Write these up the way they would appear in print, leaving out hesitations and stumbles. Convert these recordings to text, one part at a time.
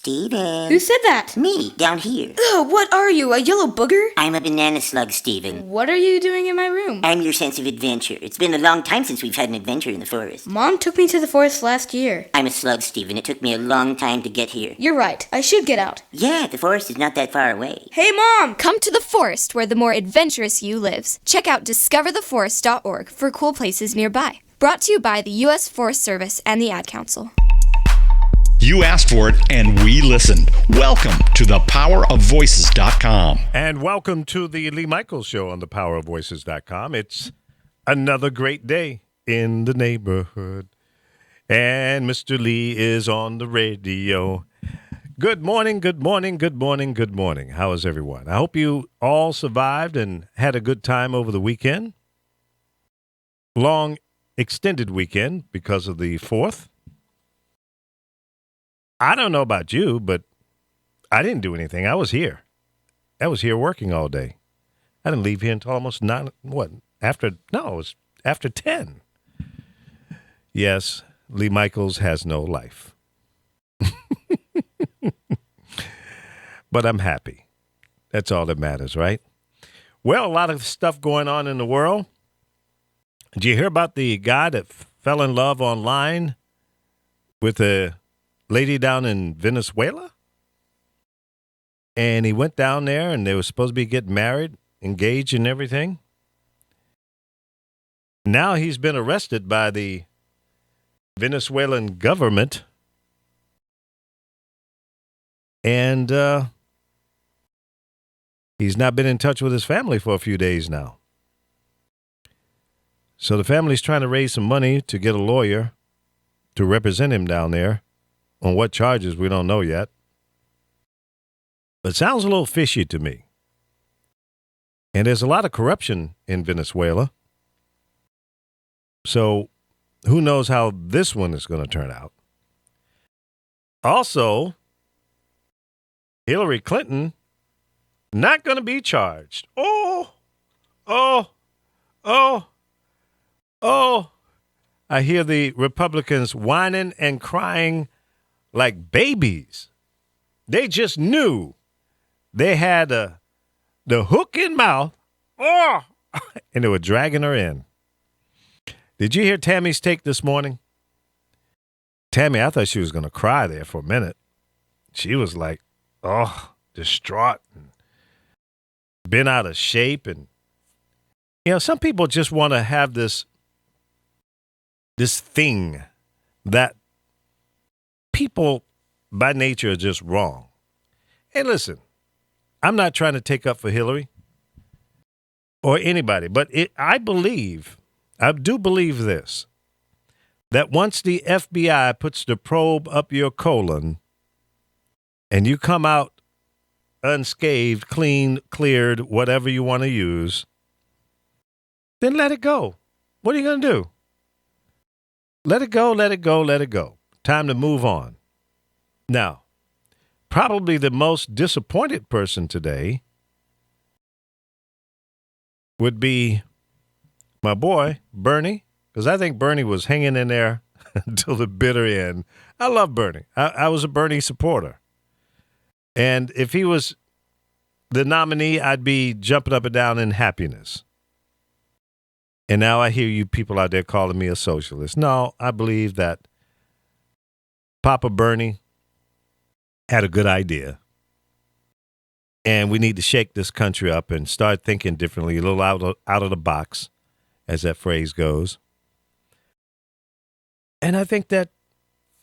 Steven. Who said that? Me, down here. Ugh, what are you, a yellow booger? I'm a banana slug, Steven. What are you doing in my room? I'm your sense of adventure. It's been a long time since we've had an adventure in the forest. Mom took me to the forest last year. I'm a slug, Steven. It took me a long time to get here. You're right. I should get out. Yeah, the forest is not that far away. Hey, Mom! Come to the forest where the more adventurous you lives. Check out discovertheforest.org for cool places nearby. Brought to you by the U.S. Forest Service and the Ad Council. You asked for it, and we listened. Welcome to thepowerofvoices.com. And welcome to the Lee Michaels Show on thepowerofvoices.com. It's another great day in the neighborhood. And Mr. Lee is on the radio. Good morning, good morning, good morning, good morning. How is everyone? I hope you all survived and had a good time over the weekend. Long, extended weekend because of the 4th. I don't know about you, but I didn't do anything. I was here. I was here working all day. I didn't leave here until almost it was after 10. Yes, Lee Michaels has no life. But I'm happy. That's all that matters, right? Well, a lot of stuff going on in the world. Did you hear about the guy that fell in love online with a lady down in Venezuela? And he went down there and they were supposed to be getting married, engaged and everything. Now he's been arrested by the Venezuelan government. And he's not been in touch with his family for a few days now. So the family's trying to raise some money to get a lawyer to represent him down there. On what charges, we don't know yet. But it sounds a little fishy to me. And there's a lot of corruption in Venezuela. So who knows how this one is going to turn out. Also, Hillary Clinton not going to be charged. I hear the Republicans whining and crying like babies. They just knew they had the hook in mouth. And they were dragging her in. Did you hear Tammy's take this morning? Tammy, I thought she was going to cry there for a minute. She was like, distraught and been out of shape. And, some people just want to have this thing that people by nature are just wrong. And listen, I'm not trying to take up for Hillary or anybody, but I do believe this, that once the FBI puts the probe up your colon and you come out unscathed, clean, cleared, whatever you want to use, then let it go. What are you going to do? Let it go, let it go, let it go. Time to move on. Now, probably the most disappointed person today would be my boy, Bernie, because I think Bernie was hanging in there until the bitter end. I love Bernie. I was a Bernie supporter. And if he was the nominee, I'd be jumping up and down in happiness. And now I hear you people out there calling me a socialist. No, I believe that Papa Bernie had a good idea. And we need to shake this country up and start thinking differently, a little out of the box, as that phrase goes. And I think that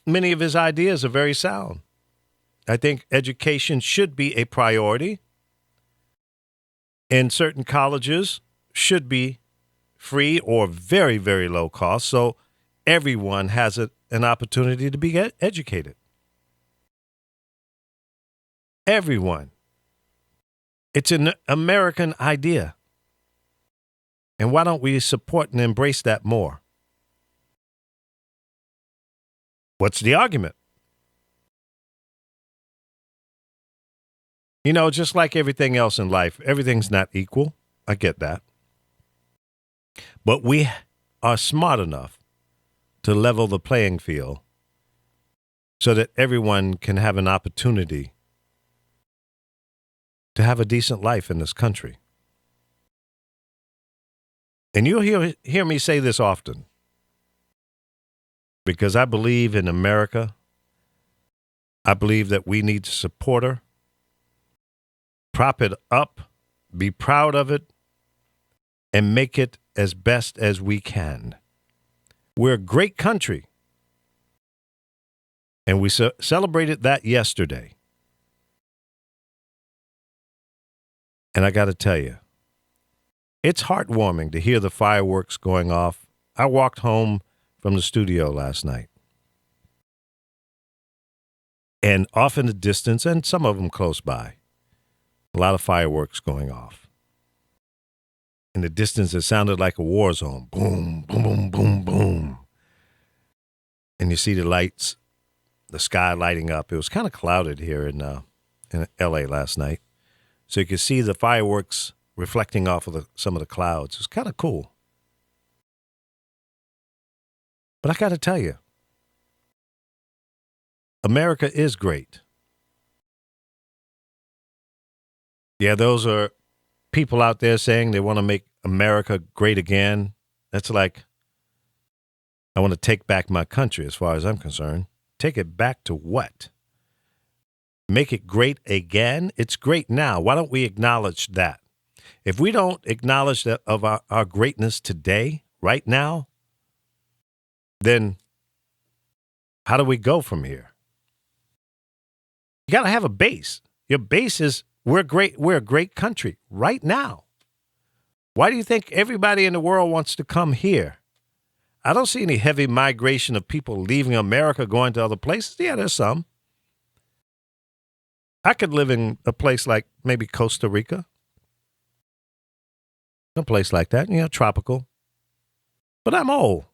many of his ideas are very sound. I think education should be a priority. And certain colleges should be free or very, very low cost, so everyone has an opportunity to be educated. Everyone. It's an American idea. And why don't we support and embrace that more? What's the argument? Just like everything else in life, everything's not equal. I get that. But we are smart enough to level the playing field so that everyone can have an opportunity to have a decent life in this country. And you'll hear me say this often, because I believe in America. I believe that we need to support her, prop it up, be proud of it, and make it as best as we can. We're a great country, and we celebrated that yesterday. And I got to tell you, it's heartwarming to hear the fireworks going off. I walked home from the studio last night, and off in the distance, and some of them close by, a lot of fireworks going off. In the distance, it sounded like a war zone. Boom, boom, boom, boom, boom. And you see the lights, the sky lighting up. It was kind of clouded here in L.A. last night. So you could see the fireworks reflecting off of some of the clouds. It was kind of cool. But I got to tell you, America is great. Yeah, those are people out there saying they want to make America great again. That's like, I want to take back my country as far as I'm concerned. Take it back to what? Make it great again? It's great now. Why don't we acknowledge that? If we don't acknowledge that of our greatness today, right now, then how do we go from here? You got to have a base. Your base is we're great. We're a great country right now. Why do you think everybody in the world wants to come here? I don't see any heavy migration of people leaving America, going to other places. Yeah, there's some. I could live in a place like maybe Costa Rica. A place like that, tropical. But I'm old.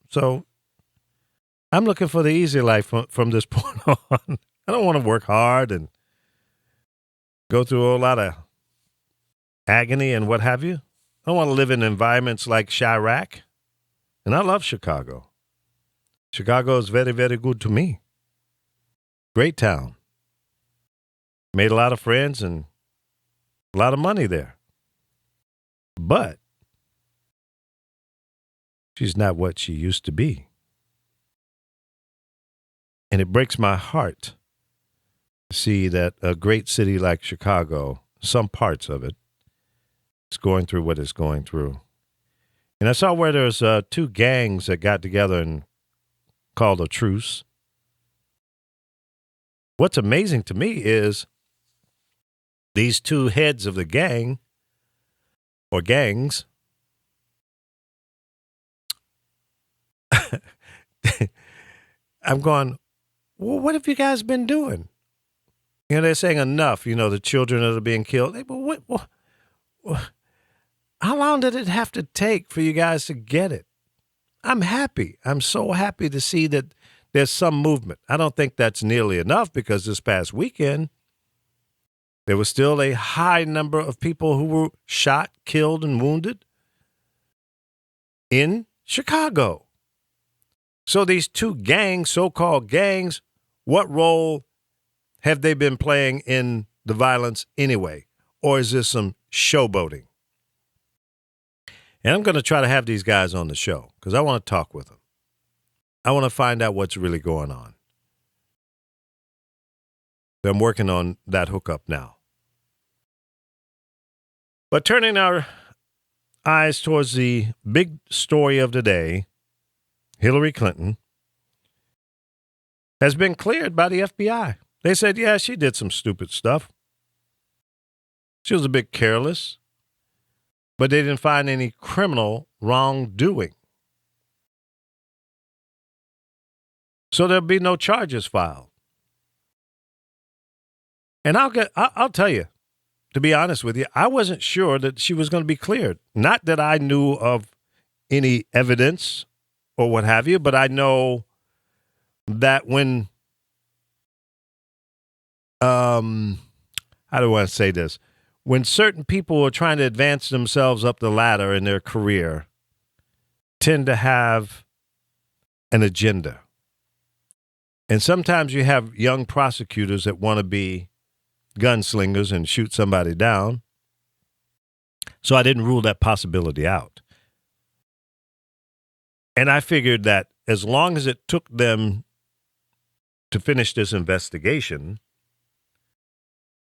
So I'm looking for the easy life from this point on. I don't want to work hard and go through a lot of agony and what have you. I don't want to live in environments like Chirac. And I love Chicago. Chicago is very, very good to me. Great town. Made a lot of friends and a lot of money there. But she's not what she used to be. And it breaks my heart to see that a great city like Chicago, some parts of it, is going through what it's going through. And I saw where there's two gangs that got together and called a truce. What's amazing to me is these two heads of the gang, or gangs, I'm going, well, what have you guys been doing? They're saying enough, the children that are being killed. What, how long did it have to take for you guys to get it? I'm happy. I'm so happy to see that there's some movement. I don't think that's nearly enough because this past weekend, there was still a high number of people who were shot, killed, and wounded in Chicago. So these two gangs, so-called gangs, what role have they been playing in the violence anyway? Or is this some showboating? And I'm going to try to have these guys on the show because I want to talk with them. I want to find out what's really going on. I'm working on that hookup now. But turning our eyes towards the big story of the day, Hillary Clinton has been cleared by the FBI. They said, yeah, she did some stupid stuff. She was a bit careless, but they didn't find any criminal wrongdoing. So there'll be no charges filed. And I'll tell you, to be honest with you, I wasn't sure that she was going to be cleared. Not that I knew of any evidence or what have you, but I know that when, how do I want to say this? When certain people are trying to advance themselves up the ladder in their career, tend to have an agenda. And sometimes you have young prosecutors that want to be gunslingers and shoot somebody down. So I didn't rule that possibility out. And I figured that as long as it took them to finish this investigation,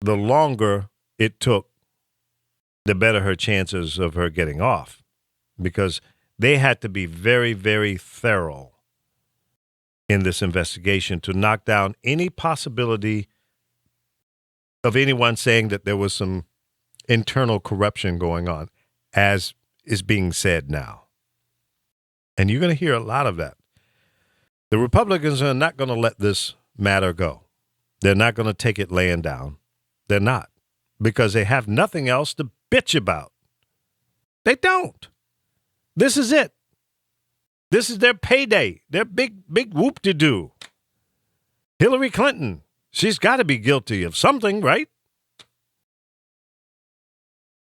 the longer it took, the better her chances of her getting off, because they had to be very, very thorough in this investigation to knock down any possibility of anyone saying that there was some internal corruption going on, as is being said now. And you're going to hear a lot of that. The Republicans are not going to let this matter go. They're not going to take it laying down. They're not, because they have nothing else to bitch about. They don't. This is it. This is their payday, their big whoop-de-doo. Hillary Clinton, she's got to be guilty of something, right?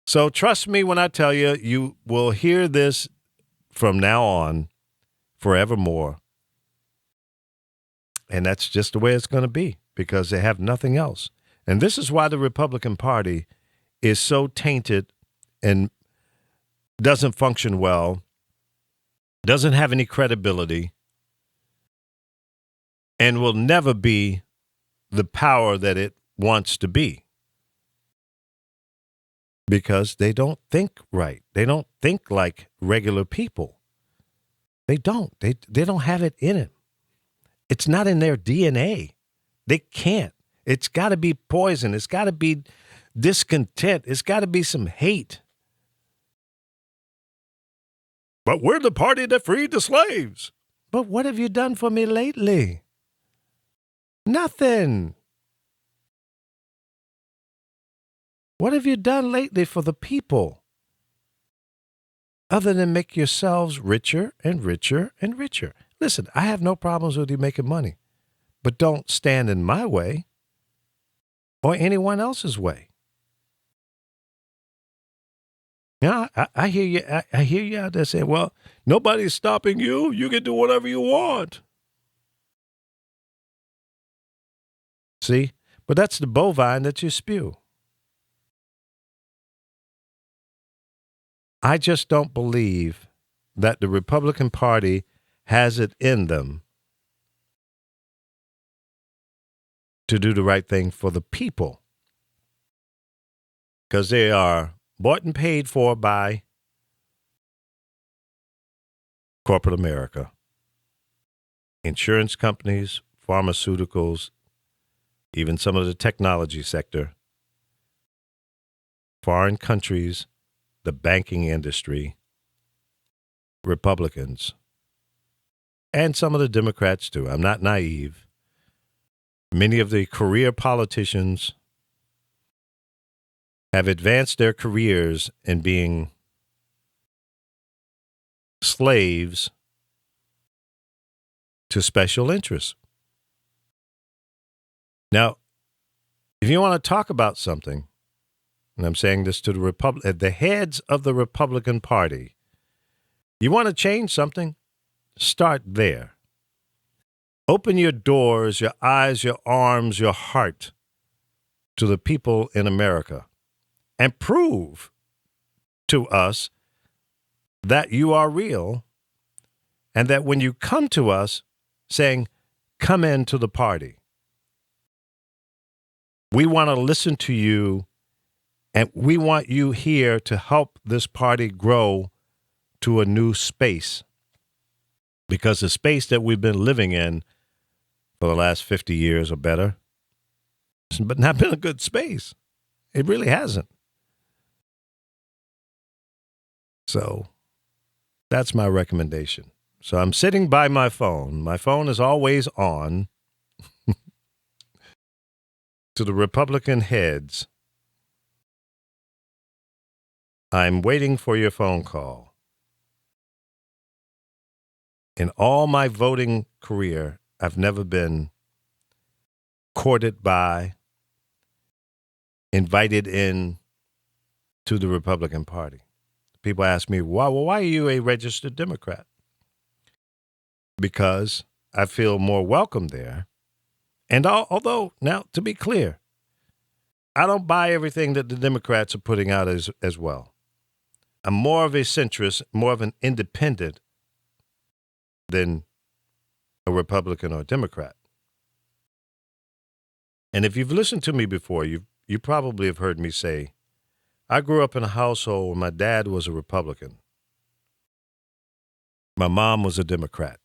So trust me when I tell you, you will hear this from now on forevermore. And that's just the way it's going to be, because they have nothing else. And this is why the Republican Party is so tainted and doesn't function well, doesn't have any credibility, and will never be the power that it wants to be. Because they don't think right. They don't think like regular people. They don't. They don't have it in it. It's not in their DNA. They can't. It's got to be poison. It's got to be discontent. It's got to be some hate. But we're the party that freed the slaves. But what have you done for me lately? Nothing. What have you done lately for the people? Other than make yourselves richer and richer and richer. Listen, I have no problems with you making money, but don't stand in my way or anyone else's way. Yeah, I hear you. I hear you out there saying, well, nobody's stopping you. You can do whatever you want. See? But that's the bovine that you spew. I just don't believe that the Republican Party has it in them to do the right thing for the people, because they are bought and paid for by corporate America, insurance companies, pharmaceuticals, even some of the technology sector, foreign countries, the banking industry, Republicans, and some of the Democrats too. I'm not naive. Many of the career politicians have advanced their careers in being slaves to special interests. Now, if you want to talk about something, and I'm saying this to the heads of the Republican Party, you want to change something? Start there. Open your doors, your eyes, your arms, your heart to the people in America, and prove to us that you are real, and that when you come to us saying, come into the party, we want to listen to you, and we want you here to help this party grow to a new space. Because the space that we've been living in for the last 50 years or better, but not been a good space. It really hasn't. So that's my recommendation. So I'm sitting by my phone. My phone is always on. To the Republican heads, I'm waiting for your phone call. In all my voting career, I've never been courted by, invited in to the Republican Party. People ask me, why are you a registered Democrat? Because I feel more welcome there And although, now, to be clear, I don't buy everything that the Democrats are putting out as well. I'm more of a centrist, more of an independent than a Republican or a Democrat. And if you've listened to me before, you probably have heard me say, I grew up in a household where my dad was a Republican. My mom was a Democrat.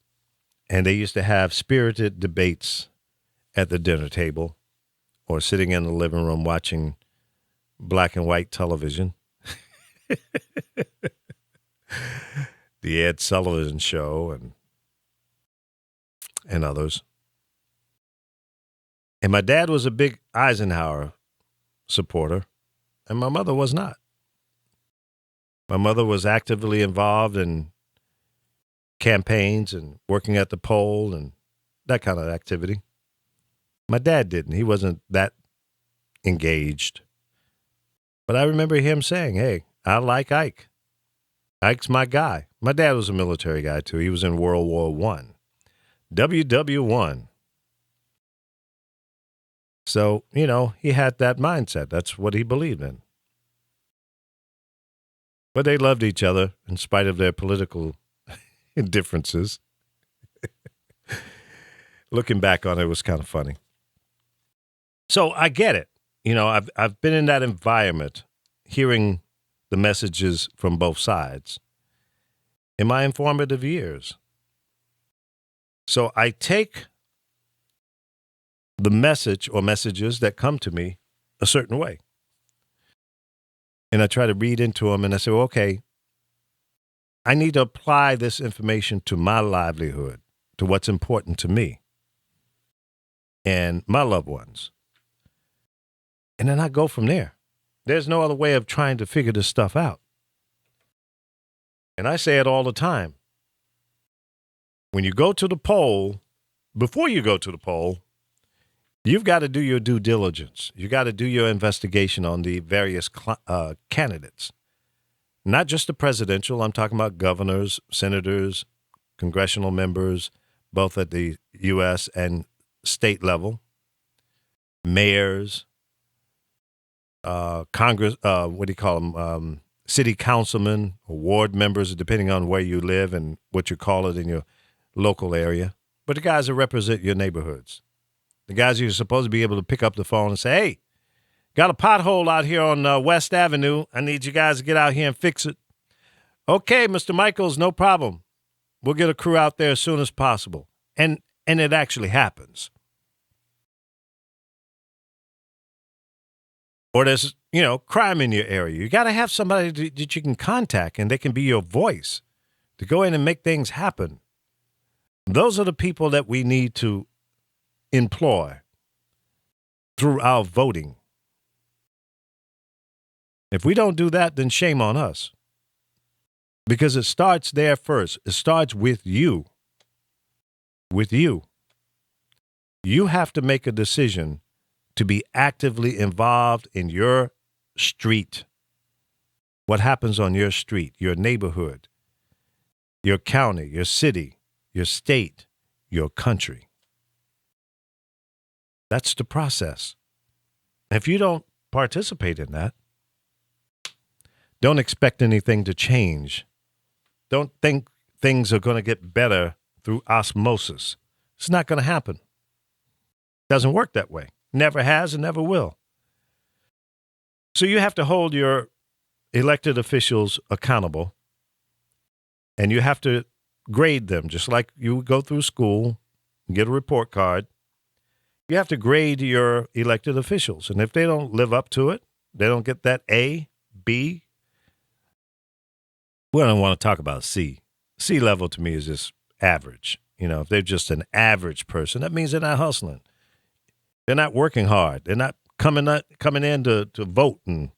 And they used to have spirited debates at the dinner table or sitting in the living room watching black and white television. The Ed Sullivan Show and others. And my dad was a big Eisenhower supporter, and my mother was not. My mother was actively involved in campaigns and working at the poll and that kind of activity. My dad didn't. He wasn't that engaged. But I remember him saying, hey, I like Ike. Ike's my guy. My dad was a military guy, too. He was in World War I. WW1. So, he had that mindset. That's what he believed in. But they loved each other in spite of their political differences. Looking back on it, was kind of funny. So I get it. I've been in that environment, hearing the messages from both sides in my informative years. So I take the message or messages that come to me a certain way. And I try to read into them and I say, well, okay, I need to apply this information to my livelihood, to what's important to me and my loved ones. And then I go from there. There's no other way of trying to figure this stuff out. And I say it all the time. When you go to the poll, before you go to the poll, you've got to do your due diligence. You got to do your investigation on the various candidates. Not just the presidential. I'm talking about governors, senators, congressional members, both at the U.S. and state level, mayors, Congress, city councilmen, or ward members, depending on where you live and what you call it in your local area. But the guys that represent your neighborhoods. The guys you're supposed to be able to pick up the phone and say, hey, got a pothole out here on West Avenue. I need you guys to get out here and fix it. Okay, Mr. Michaels, no problem. We'll get a crew out there as soon as possible. And it actually happens. Or there's, crime in your area. You got to have somebody that you can contact and they can be your voice to go in and make things happen. Those are the people that we need to employ through our voting. If we don't do that, then shame on us. Because it starts there first. It starts with you. With you. You have to make a decision to be actively involved in your street. What happens on your street, your neighborhood, your county, your city, your state, your country. That's the process. If you don't participate in that, don't expect anything to change. Don't think things are going to get better through osmosis. It's not going to happen. It doesn't work that way. Never has and never will. So you have to hold your elected officials accountable, and you have to grade them just like you would go through school and get a report card. You have to grade your elected officials. And if they don't live up to it, they don't get that A, B. We don't want to talk about C. C level to me is just average. If they're just an average person, that means they're not hustling. They're not working hard. They're not coming in to vote and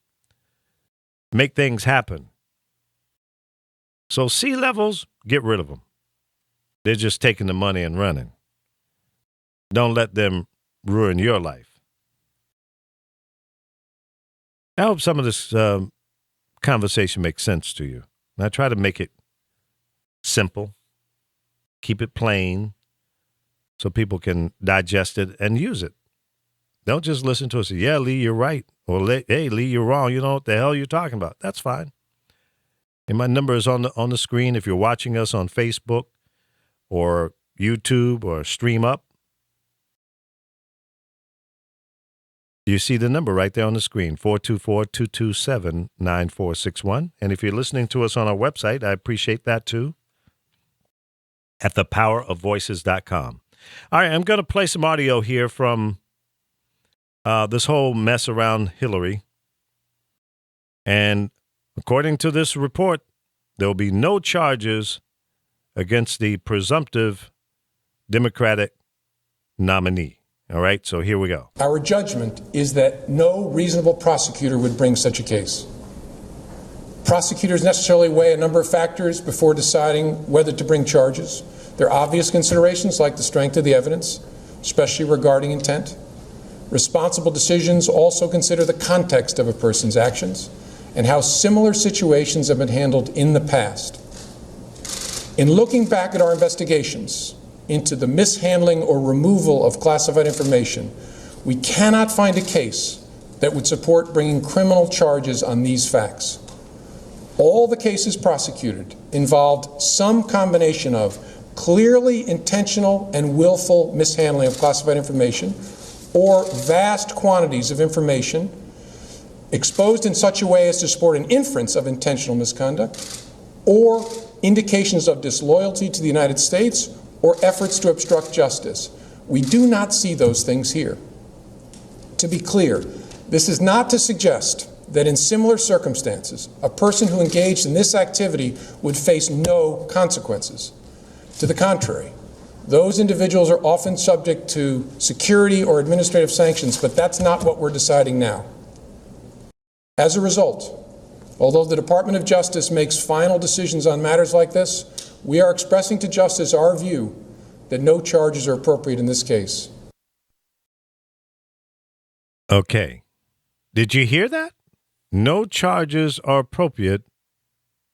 make things happen. So C levels, get rid of them. They're just taking the money and running. Don't let them ruin your life. I hope some of this conversation makes sense to you. And I try to make it simple, keep it plain, so people can digest it and use it. Don't just listen to us and say, yeah, Lee, you're right. Or, hey, Lee, you're wrong. You know what the hell you're talking about. That's fine. And my number is on the screen if you're watching us on Facebook or YouTube or Stream Up. You see the number right there on the screen, 424-227-9461. And if you're listening to us on our website, I appreciate that too, at thepowerofvoices.com. All right, I'm going to play some audio here from this whole mess around Hillary. And according to this report, there will be no charges against the presumptive Democratic nominee. All right, so here we go. Our judgment is that no reasonable prosecutor would bring such a case. Prosecutors necessarily weigh a number of factors before deciding whether to bring charges. There are obvious considerations like the strength of the evidence, especially regarding intent. Responsible decisions also consider the context of a person's actions and how similar situations have been handled in the past. In looking back at our investigations into the mishandling or removal of classified information, we cannot find a case that would support bringing criminal charges on these facts. All the cases prosecuted involved some combination of clearly intentional and willful mishandling of classified information or vast quantities of information exposed in such a way as to support an inference of intentional misconduct or indications of disloyalty to the United States or efforts to obstruct justice. We do not see those things here. To be clear, this is not to suggest that in similar circumstances, a person who engaged in this activity would face no consequences. To the contrary, those individuals are often subject to security or administrative sanctions, but that's not what we're deciding now. As a result, although the Department of Justice makes final decisions on matters like this, we are expressing to Justice our view that no charges are appropriate in this case. Okay. Did you hear that? No charges are appropriate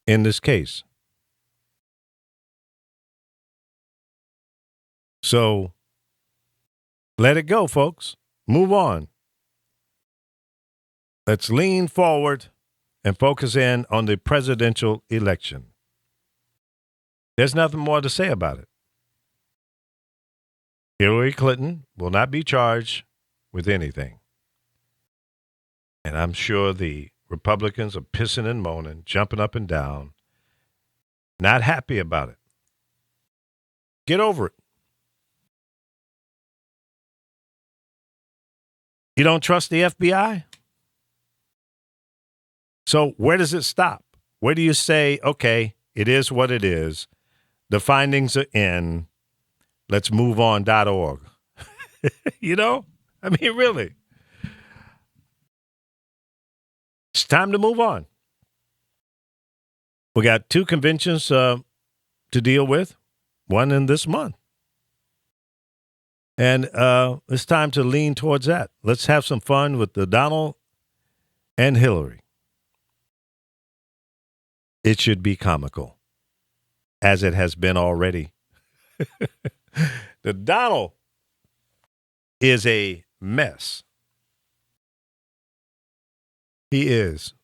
in this case. So let it go, folks. Move on. Let's lean forward and focus in on the presidential election. There's nothing more to say about it. Hillary Clinton will not be charged with anything. And I'm sure the Republicans are pissing and moaning, jumping up and down, not happy about it. Get over it. You don't trust the FBI? So where does it stop? Where do you say, okay, it is what it is. The findings are in. Let's move on.org. You know? I mean, really. It's time to move on. We got 2 conventions to deal with, one in this month. And it's time to lean towards that. Let's have some fun with the Donald and Hillary. It should be comical, as it has been already. The Donald is a mess. He is.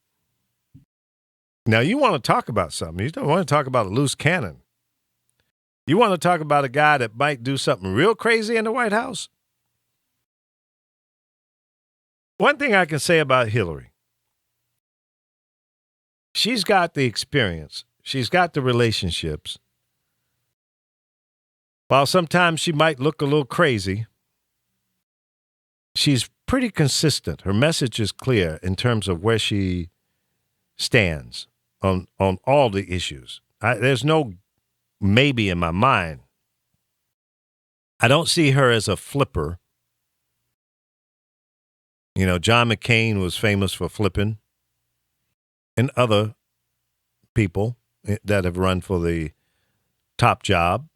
Now, you want to talk about something. You don't want to talk about a loose cannon. You want to talk about a guy that might do something real crazy in the White House? One thing I can say about Hillary, she's got the experience. She's got the relationships. While sometimes she might look a little crazy, she's pretty consistent. Her message is clear in terms of where she stands on all the issues. There's no maybe in my mind. I don't see her as a flipper. You know, John McCain was famous for flipping, and other people that have run for the top job.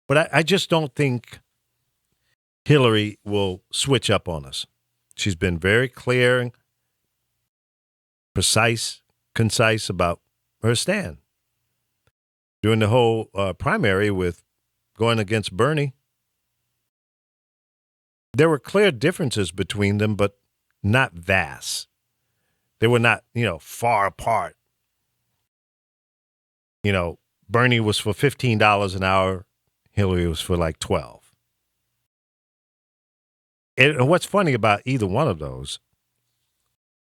But I just don't think Hillary will switch up on us. She's been very clear and precise, concise about her stand. During the whole primary with going against Bernie. There were clear differences between them, but not vast. They were not, far apart. Bernie was for $15 an hour. Hillary was for like 12. And what's funny about either one of those,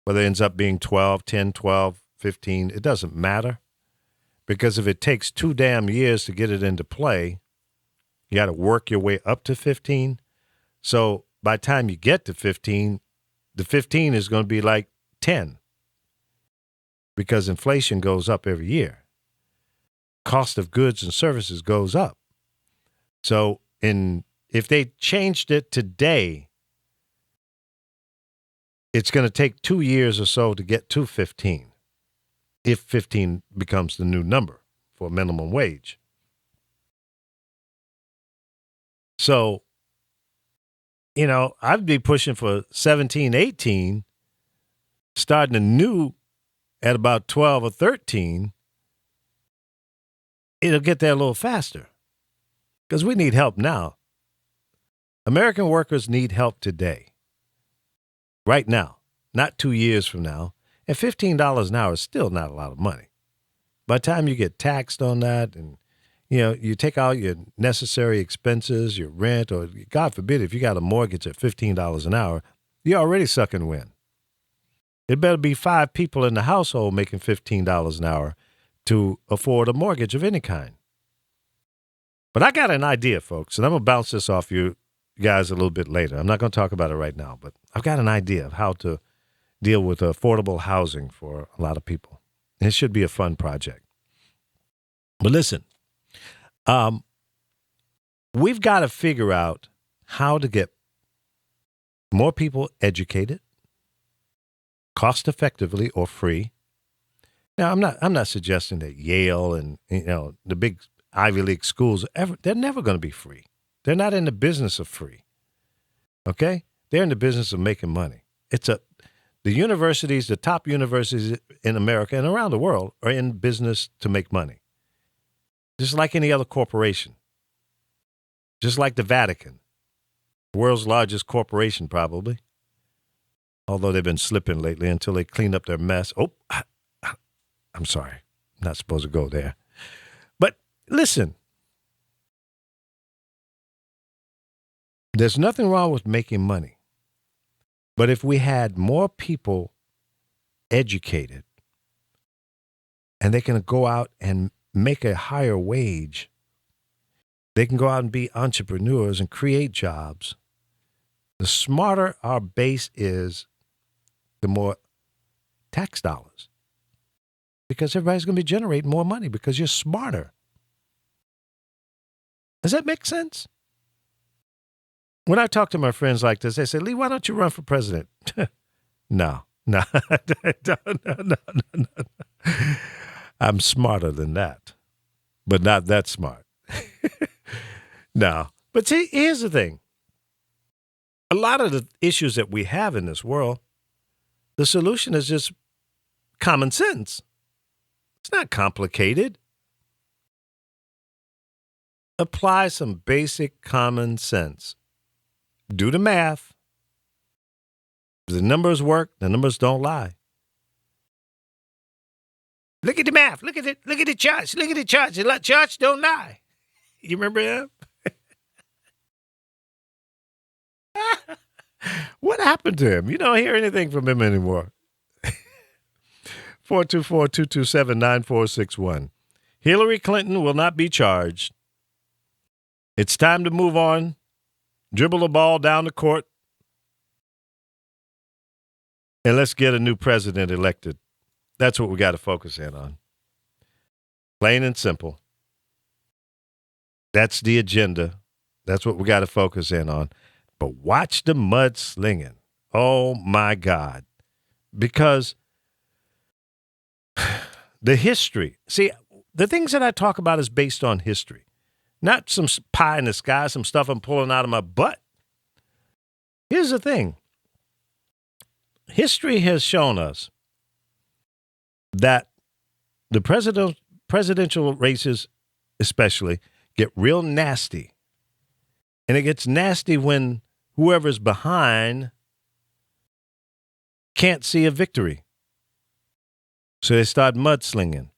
whether it ends up being 12, 10, 12, 15, it doesn't matter. Because if it takes 2 damn years to get it into play, you got to work your way up to 15. So by the time you get to 15, the 15 is going to be like 10 because inflation goes up every year. Cost of goods and services goes up. So if they changed it today, it's going to take 2 years or so to get to 15, if 15 becomes the new number for minimum wage. So, I'd be pushing for 17, 18, starting anew at about 12 or 13. It'll get there a little faster because we need help now. American workers need help today, right now, not 2 years from now. And $15 an hour is still not a lot of money. By the time you get taxed on that and, you take out your necessary expenses, your rent, or God forbid, if you got a mortgage at $15 an hour, you're already sucking wind. It better be 5 people in the household making $15 an hour to afford a mortgage of any kind. But I got an idea, folks, and I'm going to bounce this off you guys a little bit later. I'm not going to talk about it right now, but I've got an idea of how to deal with affordable housing for a lot of people. It should be a fun project. But listen, we've got to figure out how to get more people educated, cost effectively or free. Now, I'm not suggesting that Yale and the big Ivy League schools they're never going to be free. They're not in the business of free. Okay? They're in the business of making money. The universities, the top universities in America and around the world are in business to make money. Just like any other corporation. Just like the Vatican. The world's largest corporation, probably. Although they've been slipping lately until they clean up their mess. Oh, I'm sorry. I'm not supposed to go there. But listen. There's nothing wrong with making money. But if we had more people educated and they can go out and make a higher wage, they can go out and be entrepreneurs and create jobs. The smarter our base is, the more tax dollars. Because everybody's going to be generating more money because you're smarter. Does that make sense? When I talk to my friends like this, they say, Lee, why don't you run for president? No. I'm smarter than that, but not that smart. No. But see, here's the thing. A lot of the issues that we have in this world, the solution is just common sense. It's not complicated. Apply some basic common sense. Do the math. If the numbers work, the numbers don't lie. Look at the math. Look at it. Look at the charts. Look at the charts. The charts don't lie. You remember him? What happened to him? You don't hear anything from him anymore. 424-227-9461. Hillary Clinton will not be charged. It's time to move on. Dribble the ball down the court. And let's get a new president elected. That's what we got to focus in on. Plain and simple. That's the agenda. That's what we got to focus in on. But watch the mudslinging. Oh, my God. Because the history. See, the things that I talk about is based on history. Not some pie in the sky, some stuff I'm pulling out of my butt. Here's the thing. History has shown us that the presidential races especially get real nasty. And it gets nasty when whoever's behind can't see a victory. So they start mudslinging.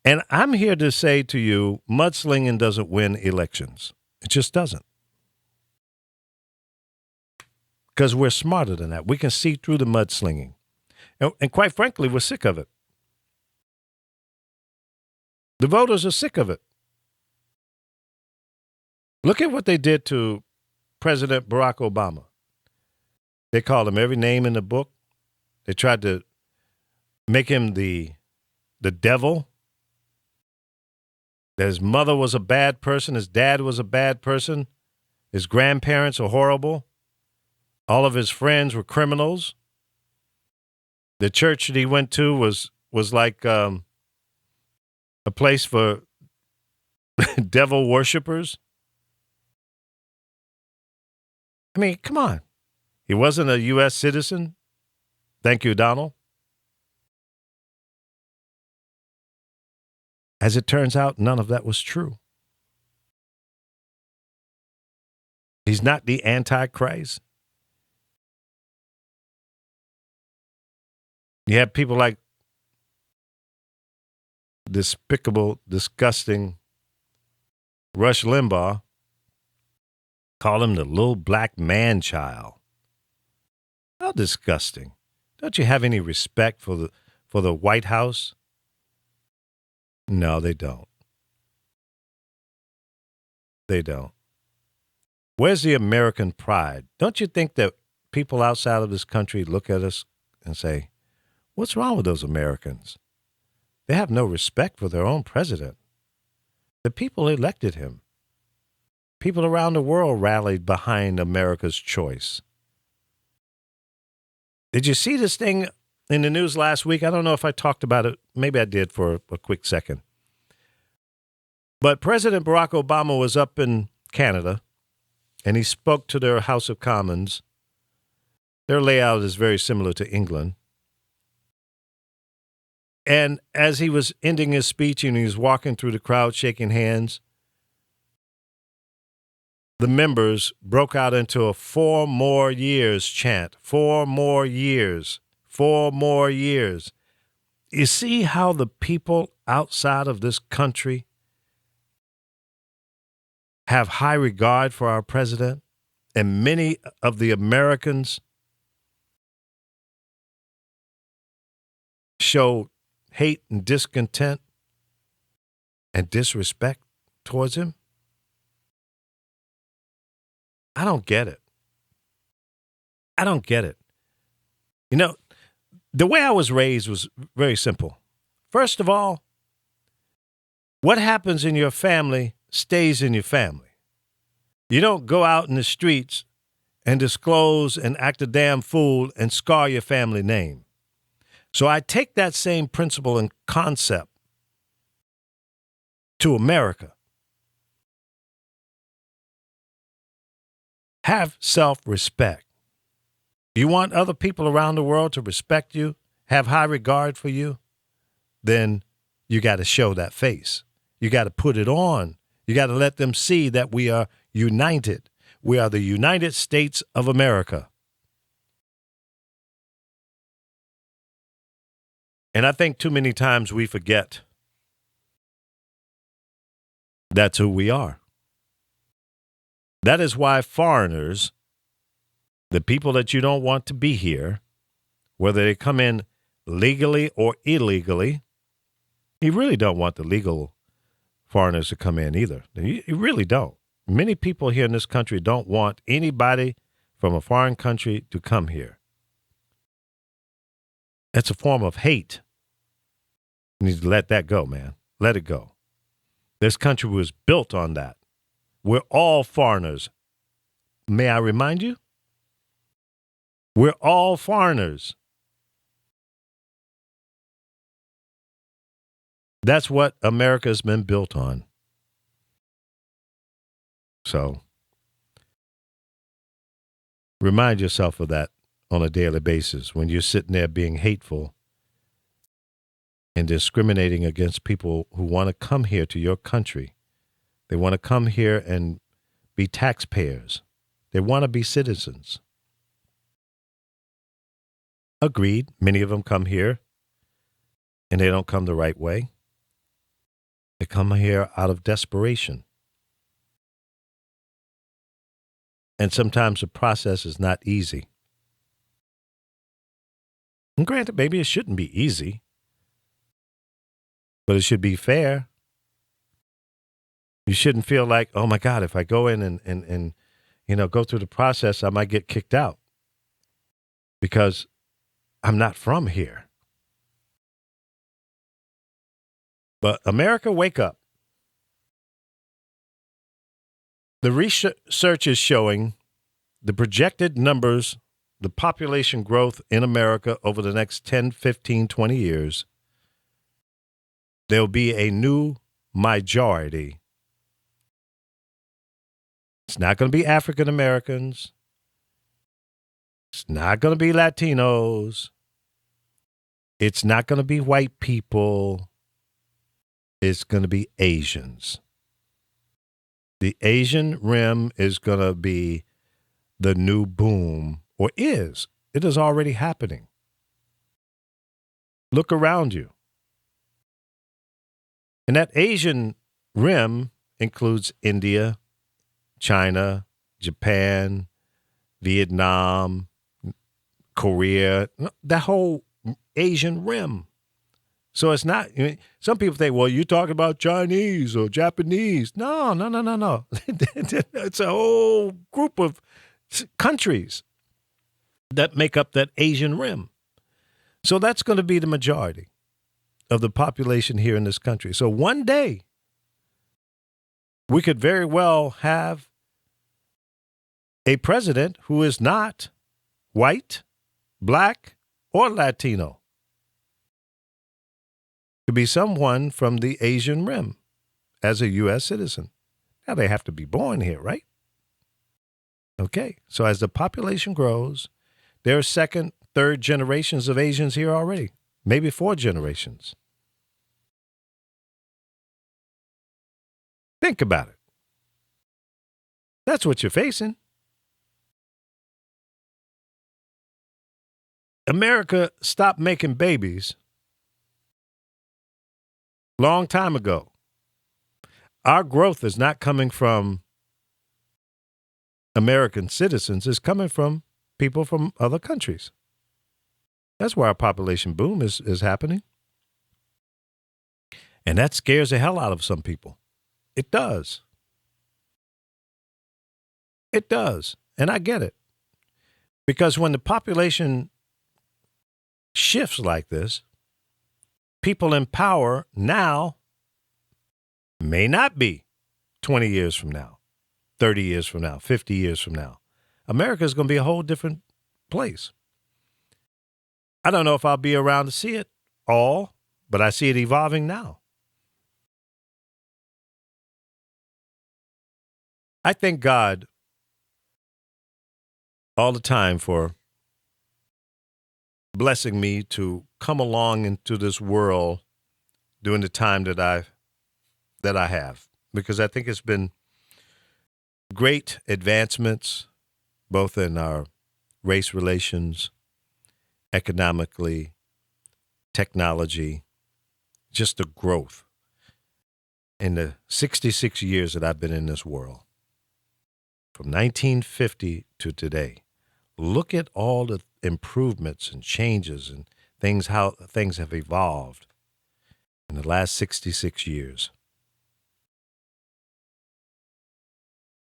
And I'm here to say to you, mudslinging doesn't win elections. It just doesn't. Because we're smarter than that. We can see through the mudslinging. And quite frankly, we're sick of it. The voters are sick of it. Look at what they did to President Barack Obama. They called him every name in the book. They tried to make him the devil. That his mother was a bad person. His dad was a bad person. His grandparents are horrible. All of his friends were criminals. The church that he went to was like a place for devil worshipers. I mean, come on. He wasn't a U.S. citizen. Thank you, Donald. As it turns out, none of that was true. He's not the Antichrist. You have people like despicable, disgusting Rush Limbaugh call him the little black man-child. How disgusting. Don't you have any respect for the White House? No, they don't. They don't. Where's the American pride? Don't you think that people outside of this country look at us and say, what's wrong with those Americans? They have no respect for their own president. The people elected him. People around the world rallied behind America's choice. Did you see this thing in the news last week? I don't know if I talked about it. Maybe I did for a quick second. But President Barack Obama was up in Canada, and he spoke to their House of Commons. Their layout is very similar to England. And as he was ending his speech and he was walking through the crowd shaking hands, the members broke out into a 4 more years chant. 4 more years. 4 more years. You see how the people outside of this country have high regard for our president, and many of the Americans show hate and discontent and disrespect towards him? I don't get it. I don't get it. You know, the way I was raised was very simple. First of all, what happens in your family stays in your family. You don't go out in the streets and disclose and act a damn fool and scar your family name. So I take that same principle and concept to America. Have self-respect. You want other people around the world to respect you, have high regard for you, then you got to show that face. You got to put it on. You got to let them see that we are united. We are the United States of America. And I think too many times we forget that's who we are. That is why foreigners, the people that you don't want to be here, whether they come in legally or illegally, you really don't want the legal foreigners to come in either. You really don't. Many people here in this country don't want anybody from a foreign country to come here. It's a form of hate. You need to let that go, man. Let it go. This country was built on that. We're all foreigners. May I remind you? We're all foreigners. That's what America's been built on. So, remind yourself of that on a daily basis when you're sitting there being hateful and discriminating against people who want to come here to your country They want to come here and be taxpayers. They want to be citizens. Agreed. Many of them come here and they don't come the right way. They come here out of desperation. And sometimes the process is not easy. And granted, maybe it shouldn't be easy, but it should be fair. You shouldn't feel like, oh my God, if I go in and go through the process, I might get kicked out because I'm not from here. But America, wake up. The research is showing the projected numbers, the population growth in America over the next 10, 15, 20 years. There'll be a new majority. It's not going to be African Americans. It's not going to be Latinos. It's not going to be white people. It's going to be Asians. The Asian Rim is going to be the new boom, or is. It is already happening. Look around you. And that Asian Rim includes India, China, Japan, Vietnam, Korea, that whole Asian Rim. So it's not, some people think, well, you're talking about Chinese or Japanese. No. It's a whole group of countries that make up that Asian Rim. So that's going to be the majority of the population here in this country. So one day, we could very well have a president who is not white, black, or Latino. To be someone from the Asian Rim as a U.S. citizen. Now, they have to be born here, right? Okay, so as the population grows, there are second, third generations of Asians here already, maybe 4 generations. Think about it. That's what you're facing. America stopped making babies long time ago. Our growth is not coming from American citizens. It's coming from people from other countries. That's where our population boom is happening. And that scares the hell out of some people. It does. It does. And I get it. Because when the population shifts like this, people in power now may not be 20 years from now, 30 years from now, 50 years from now. America is going to be a whole different place. I don't know if I'll be around to see it all, but I see it evolving now. I thank God all the time for blessing me to come along into this world during the time that I have, because I think it's been great advancements, both in our race relations, economically, technology, just the growth in the 66 years that I've been in this world, from 1950 to today. Look at all the improvements and changes and things, how things have evolved in the last 66 years.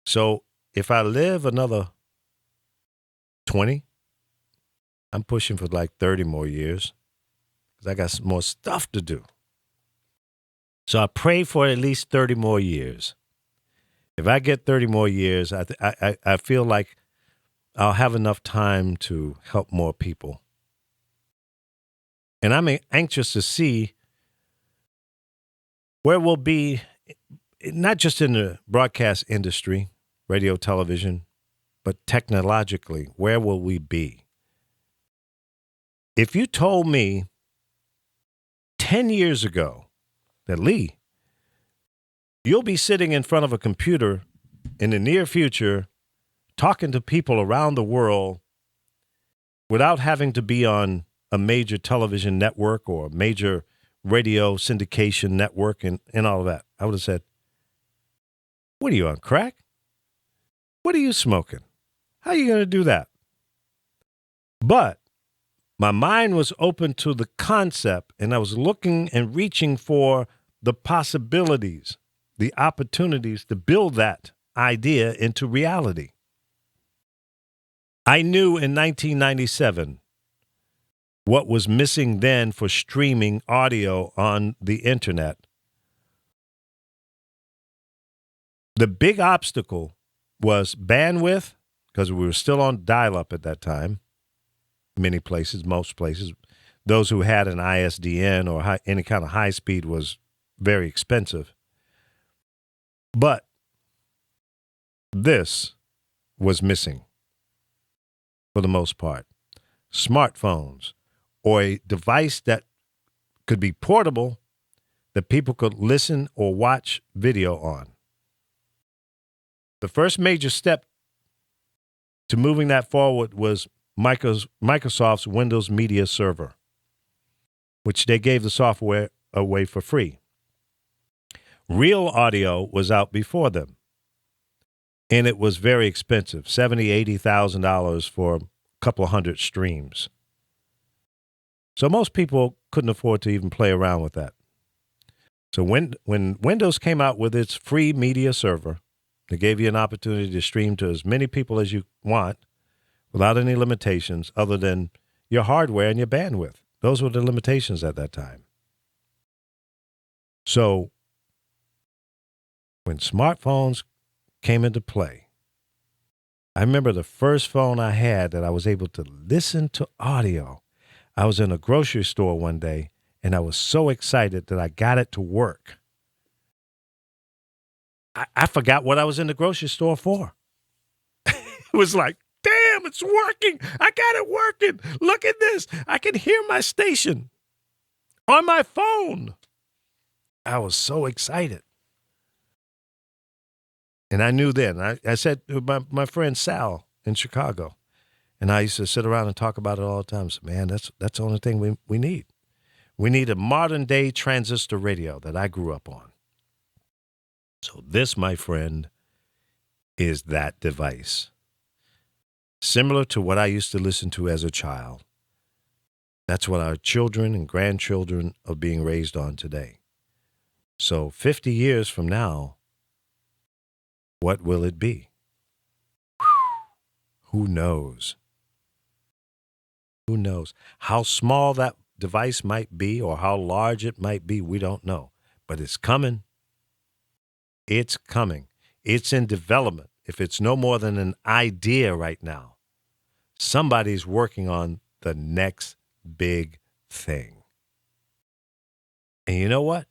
So if I live another 20, I'm pushing for like 30 more years because I got some more stuff to do. So I pray for at least 30 more years. If I get 30 more years, I feel like I'll have enough time to help more people. And I'm anxious to see where we'll be, not just in the broadcast industry, radio, television, but technologically, where will we be? If you told me 10 years ago that, Lee, You'll be sitting in front of a computer in the near future talking to people around the world without having to be on a major television network or a major radio syndication network and all of that. I would have said, what are you on, crack? What are you smoking? How are you going to do that? But my mind was open to the concept, and I was looking and reaching for the possibilities, the opportunities to build that idea into reality. I knew in 1997 what was missing then for streaming audio on the internet. The big obstacle was bandwidth, because we were still on dial-up at that time. Many places, most places, those who had an ISDN or any kind of high speed was very expensive. But this was missing for the most part. Smartphones, or a device that could be portable that people could listen or watch video on. The first major step to moving that forward was Microsoft's Windows Media Server, which they gave the software away for free. Real Audio was out before them, and it was very expensive, $70,000, $80,000 for a couple of hundred streams. So most people couldn't afford to even play around with that. So when Windows came out with its free media server, they gave you an opportunity to stream to as many people as you want without any limitations other than your hardware and your bandwidth. Those were the limitations at that time. So when smartphones came into play, I remember the first phone I had that I was able to listen to audio. I was in a grocery store one day, and I was so excited that I got it to work. I forgot what I was in the grocery store for. It was like, damn, it's working. I got it working. Look at this. I can hear my station on my phone. I was so excited. And I knew then. I said to my friend Sal in Chicago, and I used to sit around and talk about it all the time. So, man, that's the only thing we need. We need a modern-day transistor radio that I grew up on. So this, my friend, is that device. Similar to what I used to listen to as a child. That's what our children and grandchildren are being raised on today. So 50 years from now, what will it be? Who knows? Who knows? How small that device might be or how large it might be, we don't know. But it's coming. It's coming. It's in development. If it's no more than an idea right now, somebody's working on the next big thing. And you know what?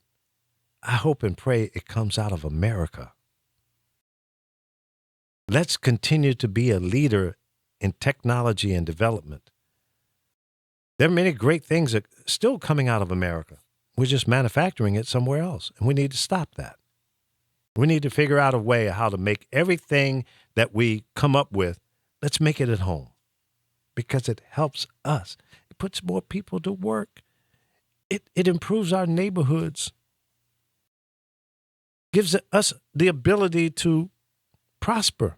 I hope and pray it comes out of America. Let's continue to be a leader in technology and development. There are many great things that are still coming out of America. We're just manufacturing it somewhere else, and we need to stop that. We need to figure out a way how to make everything that we come up with, let's make it at home, because it helps us. It puts more people to work. It improves our neighborhoods, gives us the ability to prosper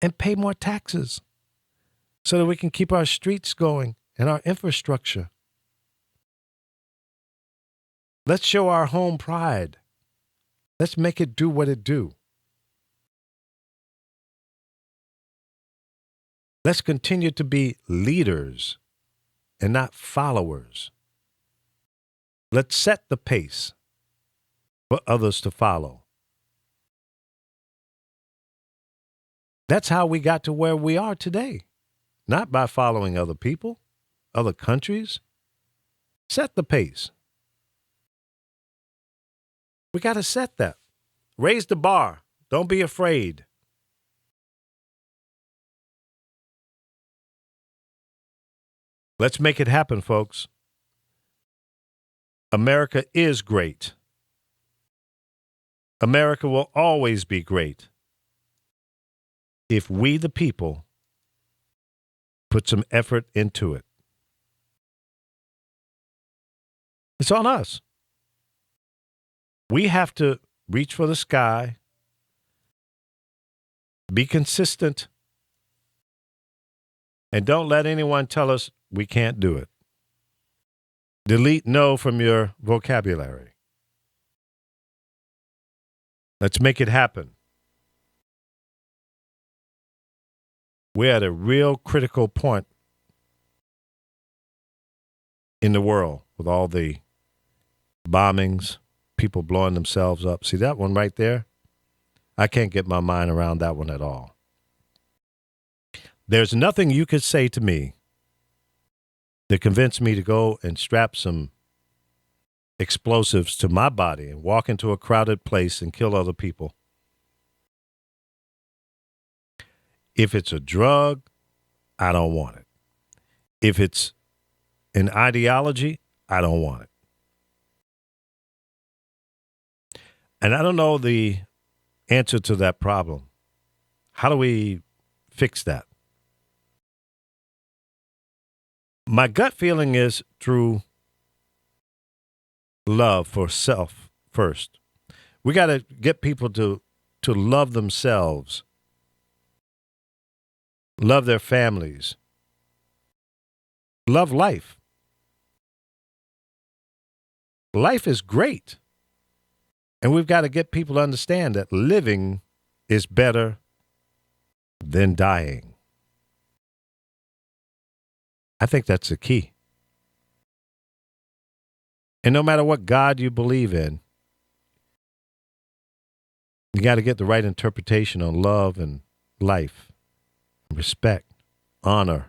and pay more taxes so that we can keep our streets going and our infrastructure. Let's show our home pride. Let's make it do what it do. Let's continue to be leaders and not followers. Let's set the pace for others to follow. That's how we got to where we are today. Not by following other people, other countries. Set the pace. We got to set that. Raise the bar. Don't be afraid. Let's make it happen, folks. America is great. America will always be great if we, the people, put some effort into it. It's on us. We have to reach for the sky, be consistent, and don't let anyone tell us we can't do it. Delete no from your vocabulary. Let's make it happen. We're at a real critical point in the world with all the bombings, people blowing themselves up. See that one right there? I can't get my mind around that one at all. There's nothing you could say to me to convince me to go and strap some explosives to my body and walk into a crowded place and kill other people. If it's a drug, I don't want it. If it's an ideology, I don't want it. And I don't know the answer to that problem. How do we fix that? My gut feeling is through love for self first. We got to get people to love themselves, love their families, love life. Life is great. And we've got to get people to understand that living is better than dying. I think that's the key. And no matter what God you believe in, you got to get the right interpretation on love and life, respect, honor.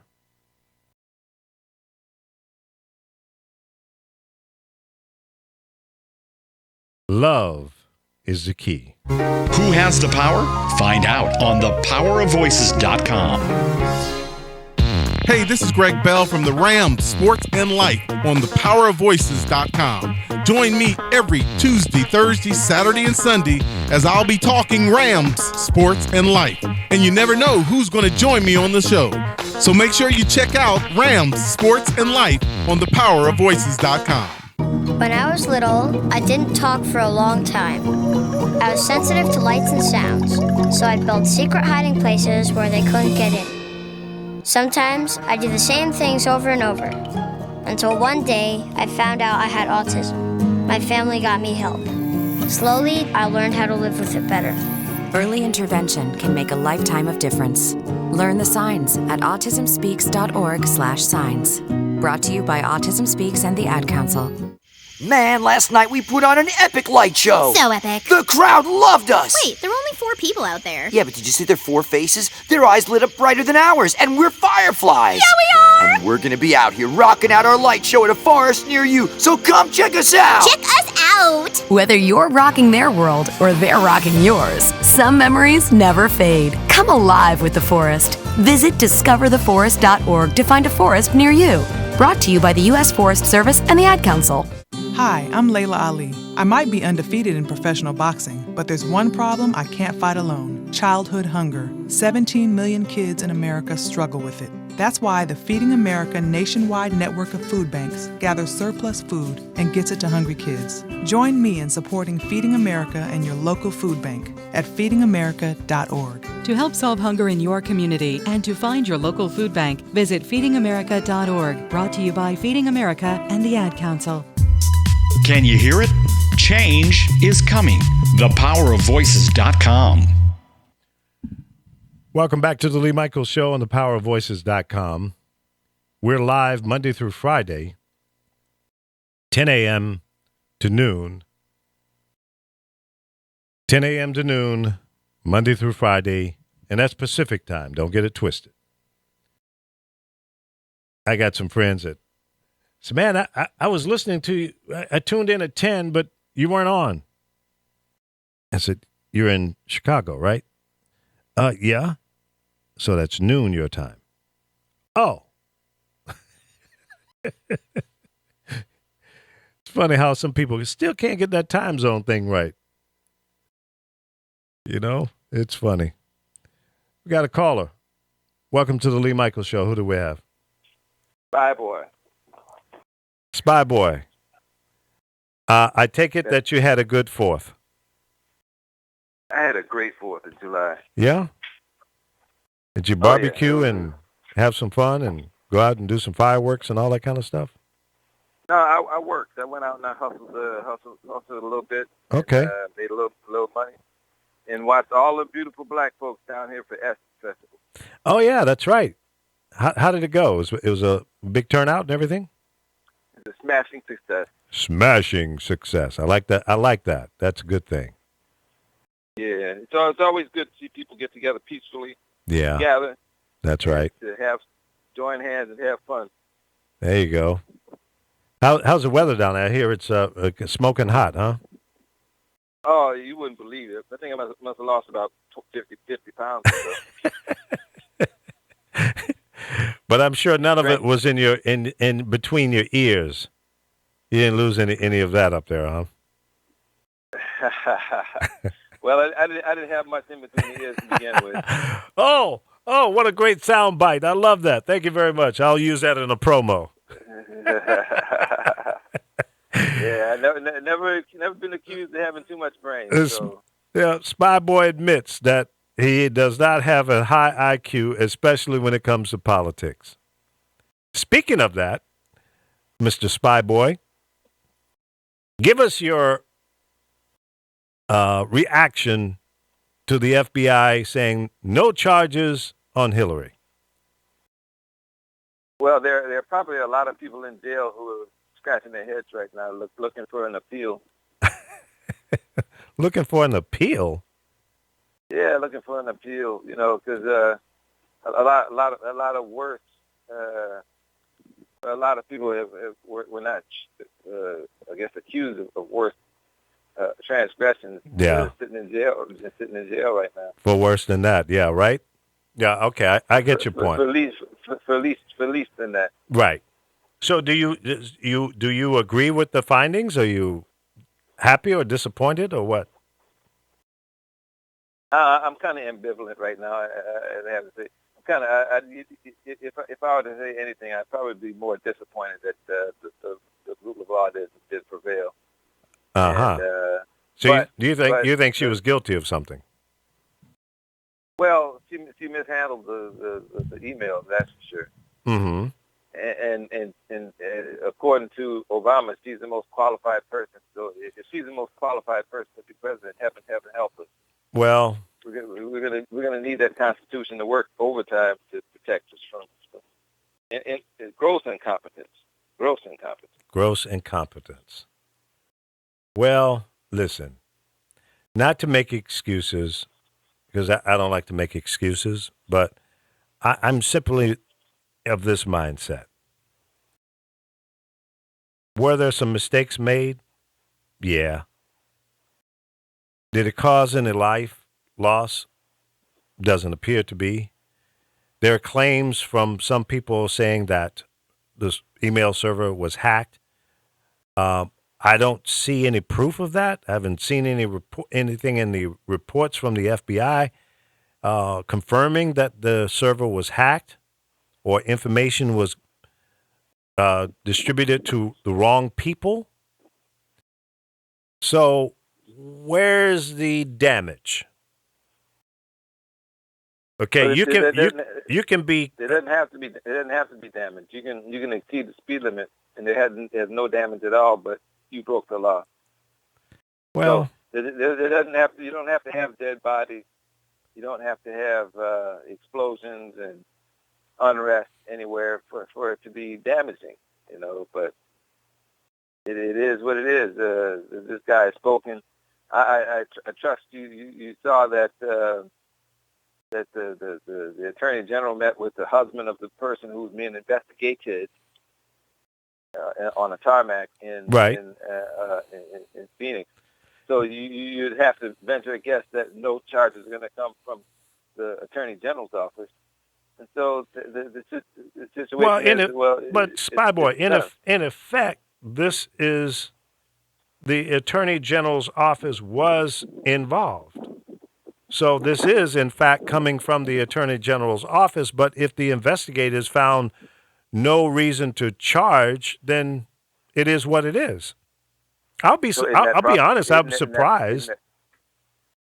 Love is the key. Who has the power? Find out on thepowerofvoices.com. Hey, this is Greg Bell from the Rams Sports and Life on thepowerofvoices.com. Join me every Tuesday, Thursday, Saturday, and Sunday as I'll be talking Rams, sports, and life. And you never know who's going to join me on the show. So make sure you check out Rams, sports, and life on thepowerofvoices.com. When I was little, I didn't talk for a long time. I was sensitive to lights and sounds, so I'd build secret hiding places where they couldn't get in. Sometimes I'd do the same things over and over, until one day I found out I had autism. My family got me help. Slowly, I learned how to live with it better. Early intervention can make a lifetime of difference. Learn the signs at autismspeaks.org/signs. Brought to you by Autism Speaks and the Ad Council. Man, last night we put on an epic light show. So epic. The crowd loved us. Wait, there were only 4 people out there. Yeah, but did you see their 4 faces? Their eyes lit up brighter than ours, and we're fireflies. Yeah, we are. And we're gonna be out here rocking out our light show at a forest near you, so come check us out. Check us out. Whether you're rocking their world or they're rocking yours, some memories never fade. Come alive with the forest. Visit discovertheforest.org to find a forest near you. Brought to you by the U.S. Forest Service and the Ad Council. Hi, I'm Layla Ali. I might be undefeated in professional boxing, but there's one problem I can't fight alone: childhood hunger. 17 million kids in America struggle with it. That's why the Feeding America nationwide network of food banks gathers surplus food and gets it to hungry kids. Join me in supporting Feeding America and your local food bank at feedingamerica.org. To help solve hunger in your community and to find your local food bank, visit feedingamerica.org. Brought to you by Feeding America and the Ad Council. Can you hear it? Change is coming. Thepowerofvoices.com. Welcome back to the Lee Michaels Show on thepowerofvoices.com. We're live Monday through Friday, 10 a.m. to noon. 10 a.m. to noon, Monday through Friday, and that's Pacific time. Don't get it twisted. I got some friends that said, man, I was listening to you. I tuned in at 10, but you weren't on. I said, you're in Chicago, right? Yeah. So that's noon your time. Oh. It's funny how some people still can't get that time zone thing right. You know, it's funny. We got a caller. Welcome to the Lee Michaels Show. Who do we have? Spy Boy. Spy Boy. I take it that you had a good 4th. I had a great 4th of July. Yeah? Did you barbecue and have some fun and go out and do some fireworks and all that kind of stuff? No, I worked. I went out and I hustled a little bit. Okay. And, made a little money. And watched all the beautiful black folks down here for Essence Festival. Oh, yeah, that's right. How did it go? It was a big turnout and everything? It's a smashing success. Smashing success. I like that. That's a good thing. Yeah. It's always good to see people get together peacefully. Yeah. Gather. That's right. To join hands and have fun. There you go. How's the weather down there? I hear it's smoking hot, huh? Oh, you wouldn't believe it. I think I must have lost about 50 pounds or so. But I'm sure none of it was in between your ears. You didn't lose any of that up there, huh? Well, I didn't have much in between the ears to begin with. Oh, what a great sound bite. I love that. Thank you very much. I'll use that in a promo. Yeah, I never been accused of having too much brain. So. Yeah, Spy Boy admits that he does not have a high IQ, especially when it comes to politics. Speaking of that, Mr. Spy Boy, give us your reaction to the FBI saying no charges on Hillary. Well, there are probably a lot of people in jail who are scratching their heads right now, looking for an appeal. Looking for an appeal? Yeah, looking for an appeal. You know, because a lot of worse. A lot of people were not, I guess, accused of worse transgressions. Yeah, sitting in jail right now. For worse than that, yeah, right. Yeah, okay, I get your point. For least than that. Right. So, do you agree with the findings? Are you happy or disappointed or what? I'm kind of ambivalent right now. I have to say, if I were to say anything, I'd probably be more disappointed that the rule of law did prevail. So, do you think she was guilty of something? Well, she mishandled the email. That's for sure. Mm-hmm. And according to Obama, she's the most qualified person. So if she's the most qualified person to be president, heaven help us. Well, we're gonna need that Constitution to work overtime to protect us from gross incompetence. Gross incompetence. Well, listen, not to make excuses, because I don't like to make excuses, but I'm simply of this mindset. Were there some mistakes made? Yeah. Did it cause any life loss? Doesn't appear to be. There are claims from some people saying that this email server was hacked. I don't see any proof of that. I haven't seen anything in the reports from the FBI confirming that the server was hacked or information was distributed to the wrong people. So where's the damage? Okay, you can be. It doesn't have to be. It doesn't have to be damaged. You can exceed the speed limit, and there's no damage at all. But you broke the law. Well, so there doesn't have to. You don't have to have dead bodies. You don't have to have explosions and unrest anywhere for it to be damaging. You know, but it is what it is. This guy has spoken. I trust you. You saw that. That the Attorney General met with the husband of the person who's being investigated on a tarmac in Phoenix. So you'd have to venture a guess that no charges are going to come from the Attorney General's office. And so the situation but Spy Boy, in effect, this is the Attorney General's office was involved. So this is, in fact, coming from the Attorney General's office. But if the investigators found no reason to charge, then it is what it is. I'll be honest. I'm surprised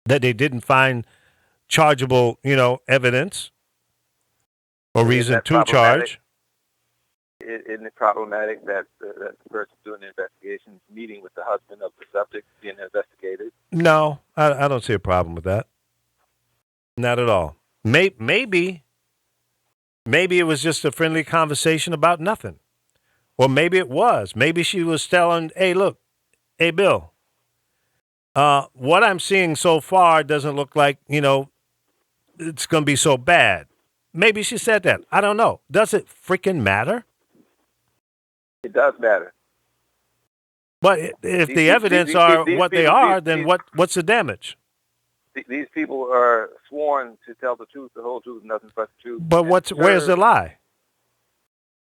that they didn't find chargeable, evidence or reason to charge. Isn't it problematic that the person doing the investigation is meeting with the husband of the subject being investigated? No, I don't see a problem with that. Not at all. Maybe it was just a friendly conversation about nothing. Or maybe it was. Maybe she was telling, hey, look, hey, Bill, what I'm seeing so far doesn't look like, it's going to be so bad. Maybe she said that. I don't know. Does it freaking matter? It does matter. But if the evidence are what they are, then what's the damage? These people are sworn to tell the truth, the whole truth, and nothing but the truth. But where's the lie?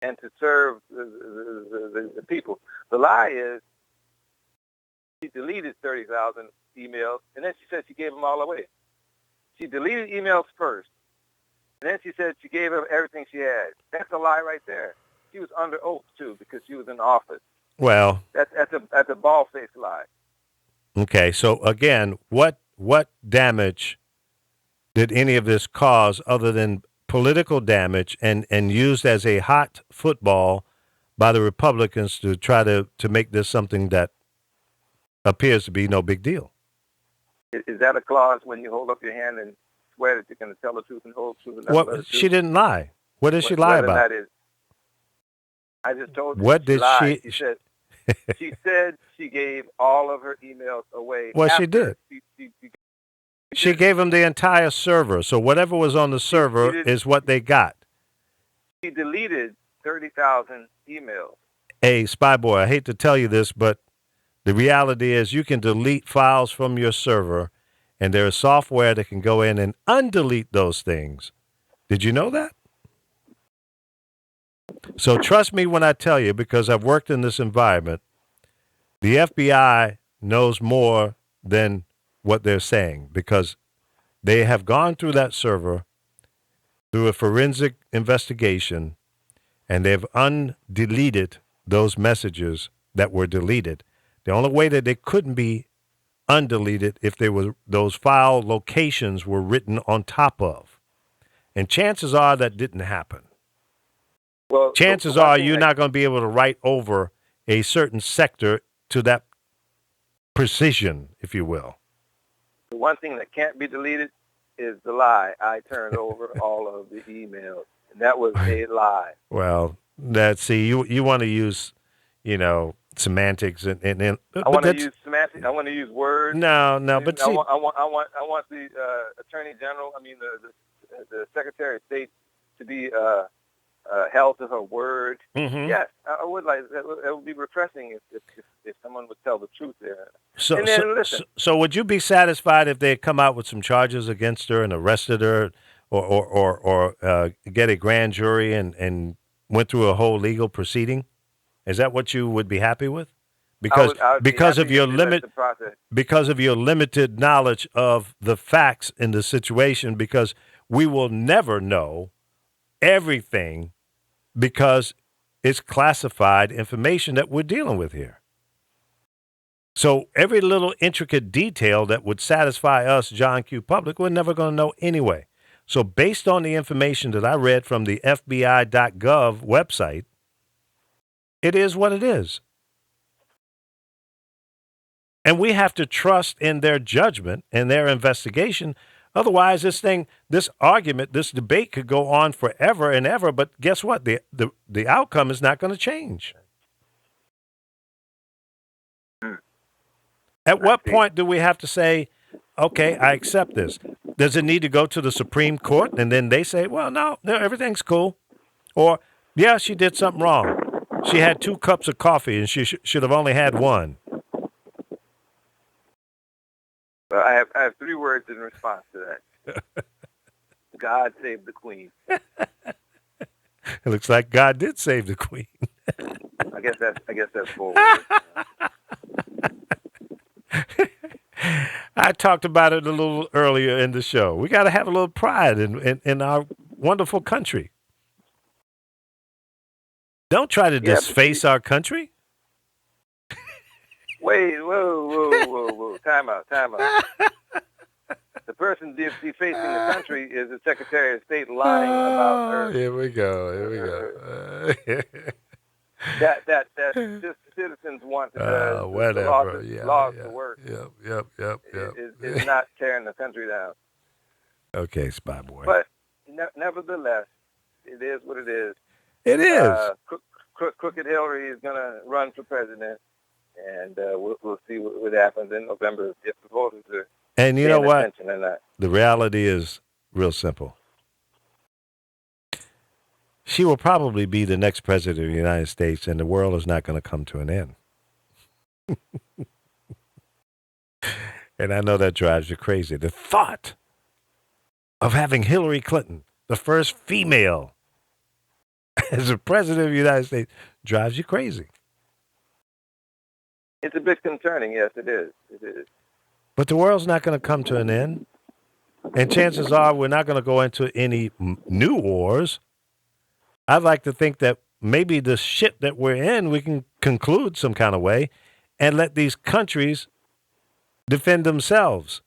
And to serve the people. The lie is she deleted 30,000 emails, and then she said she gave them all away. She deleted emails first, and then she said she gave them everything she had. That's a lie right there. She was under oath, too, because she was in office. Well, that's a bald-faced lie. Okay, so again, what damage did any of this cause other than political damage and used as a hot football by the Republicans to try to make this something that appears to be no big deal? Is that a clause when you hold up your hand and swear that you're going to tell the truth and hold the truth? Well, she didn't lie. What did she lie about? That is, I just told you. What did she? She said she gave all of her emails away. Well, she did. She gave them the entire server. So whatever was on the server is what they got. She deleted 30,000 emails. Hey, Spy Boy, I hate to tell you this, but the reality is you can delete files from your server, and there is software that can go in and undelete those things. Did you know that? So trust me when I tell you, because I've worked in this environment, the FBI knows more than what they're saying, because they have gone through that server through a forensic investigation, and they've undeleted those messages that were deleted. The only way that they couldn't be undeleted if they were those file locations were written on top of. And chances are that didn't happen. Well, chances are you're not going to be able to write over a certain sector to that precision, if you will. The one thing that can't be deleted is the lie. I turned over all of the emails, and that was a lie. Well, you want to use, semantics and I want to use semantics. I want to use words. No, but see, I want the Attorney General. I mean the Secretary of State to be held to her word. Mm-hmm. Yes, I would like. It would be refreshing if someone would tell the truth there. So would you be satisfied if they had come out with some charges against her and arrested her, or get a grand jury and went through a whole legal proceeding? Is that what you would be happy with? Because because of your limited knowledge of the facts in the situation, because we will never know everything because it's classified information that we're dealing with here. So every little intricate detail that would satisfy us, John Q. Public, we're never going to know anyway. So based on the information that I read from the FBI.gov website, it is what it is. And we have to trust in their judgment and their investigation. Otherwise, this argument, this debate could go on forever and ever. But guess what? The outcome is not going to change. At what point do we have to say, okay, I accept this? Does it need to go to the Supreme Court? And then they say, well, no, everything's cool. Or, yeah, she did something wrong. She had 2 cups of coffee and she should have only had 1. Well, I have 3 words in response to that. God save the Queen. It looks like God did save the Queen. I guess that's 4 words. I talked about it a little earlier in the show. We got to have a little pride in our wonderful country. Don't try to disface our country. Wait, whoa. Time out. The person defacing the country is the Secretary of State lying about her. Here we go. That just citizens want whatever. laws to work. Yep. Is not tearing the country down. Okay, Spy Boy. But nevertheless, it is what it is. It is. Crooked Hillary is going to run for president, and we'll see what happens in November if the voters are. And you know what? Or not. The reality is real simple. She will probably be the next president of the United States, and the world is not going to come to an end. And I know that drives you crazy. The thought of having Hillary Clinton, the first female, as a president of the United States, drives you crazy. It's a bit concerning. Yes, it is. It is. But the world's not going to come to an end. And chances are we're not going to go into any new wars. I'd like to think that maybe the shit that we're in, we can conclude some kind of way and let these countries defend themselves.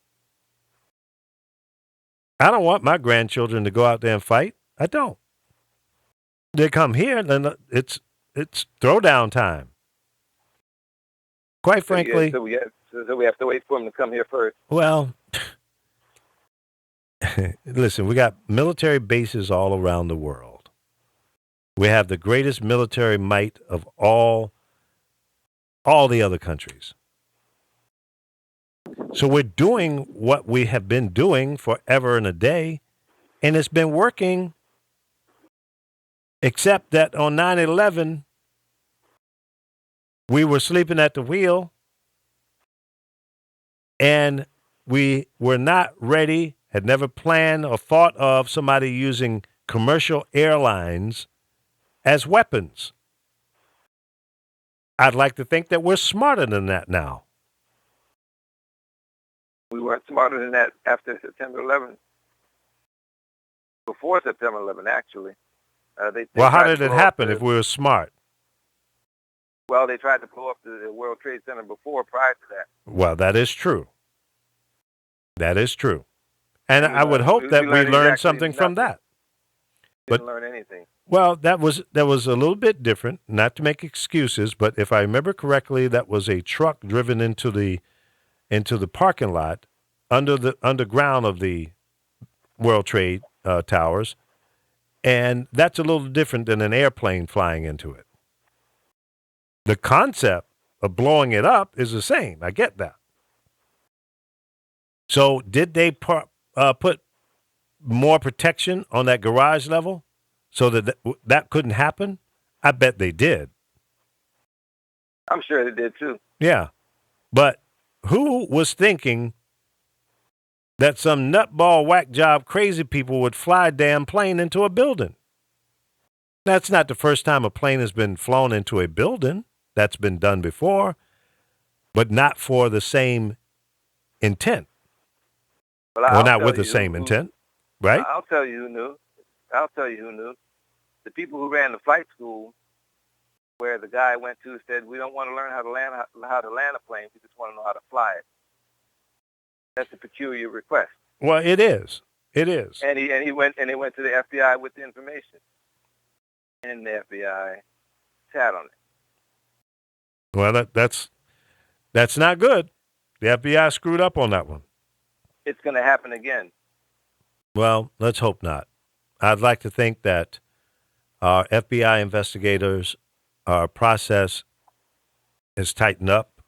I don't want my grandchildren to go out there and fight. I don't. They come here, then it's throwdown time. Quite frankly. So we have to wait for them to come here first. Well, listen, we got military bases all around the world. We have the greatest military might of all the other countries. So we're doing what we have been doing forever and a day, and it's been working, except that on 9/11, we were sleeping at the wheel, and we were not ready, had never planned or thought of somebody using commercial airlines as weapons. I'd like to think that we're smarter than that now. We weren't smarter than that after September 11th. Before September 11th, actually. Well, how did it happen if we were smart? Well, they tried to blow up the World Trade Center prior to that. Well, that is true. That is true. And I would hope that we learned something from that. Didn't learn anything. Well, that was a little bit different, not to make excuses, but if I remember correctly, that was a truck driven into the parking lot underground of the World Trade Towers, and that's a little different than an airplane flying into it. The concept of blowing it up is the same. I get that. So did they put more protection on that garage level so that couldn't happen? I bet they did. I'm sure they did too. Yeah. But who was thinking that some nutball whack job crazy people would fly a damn plane into a building? That's not the first time a plane has been flown into a building. That's been done before, but not for the same intent. Well, not with the same intent, right? I'll tell you who knew. The people who ran the flight school, where the guy went to, said, "We don't want to learn how to land a plane. We just want to know how to fly it." That's a peculiar request. Well, it is. It is. And he went to the FBI with the information, and the FBI sat on it. Well, that's not good. The FBI screwed up on that one. It's going to happen again. Well, let's hope not. I'd like to think that our FBI investigators, our process is tightened up.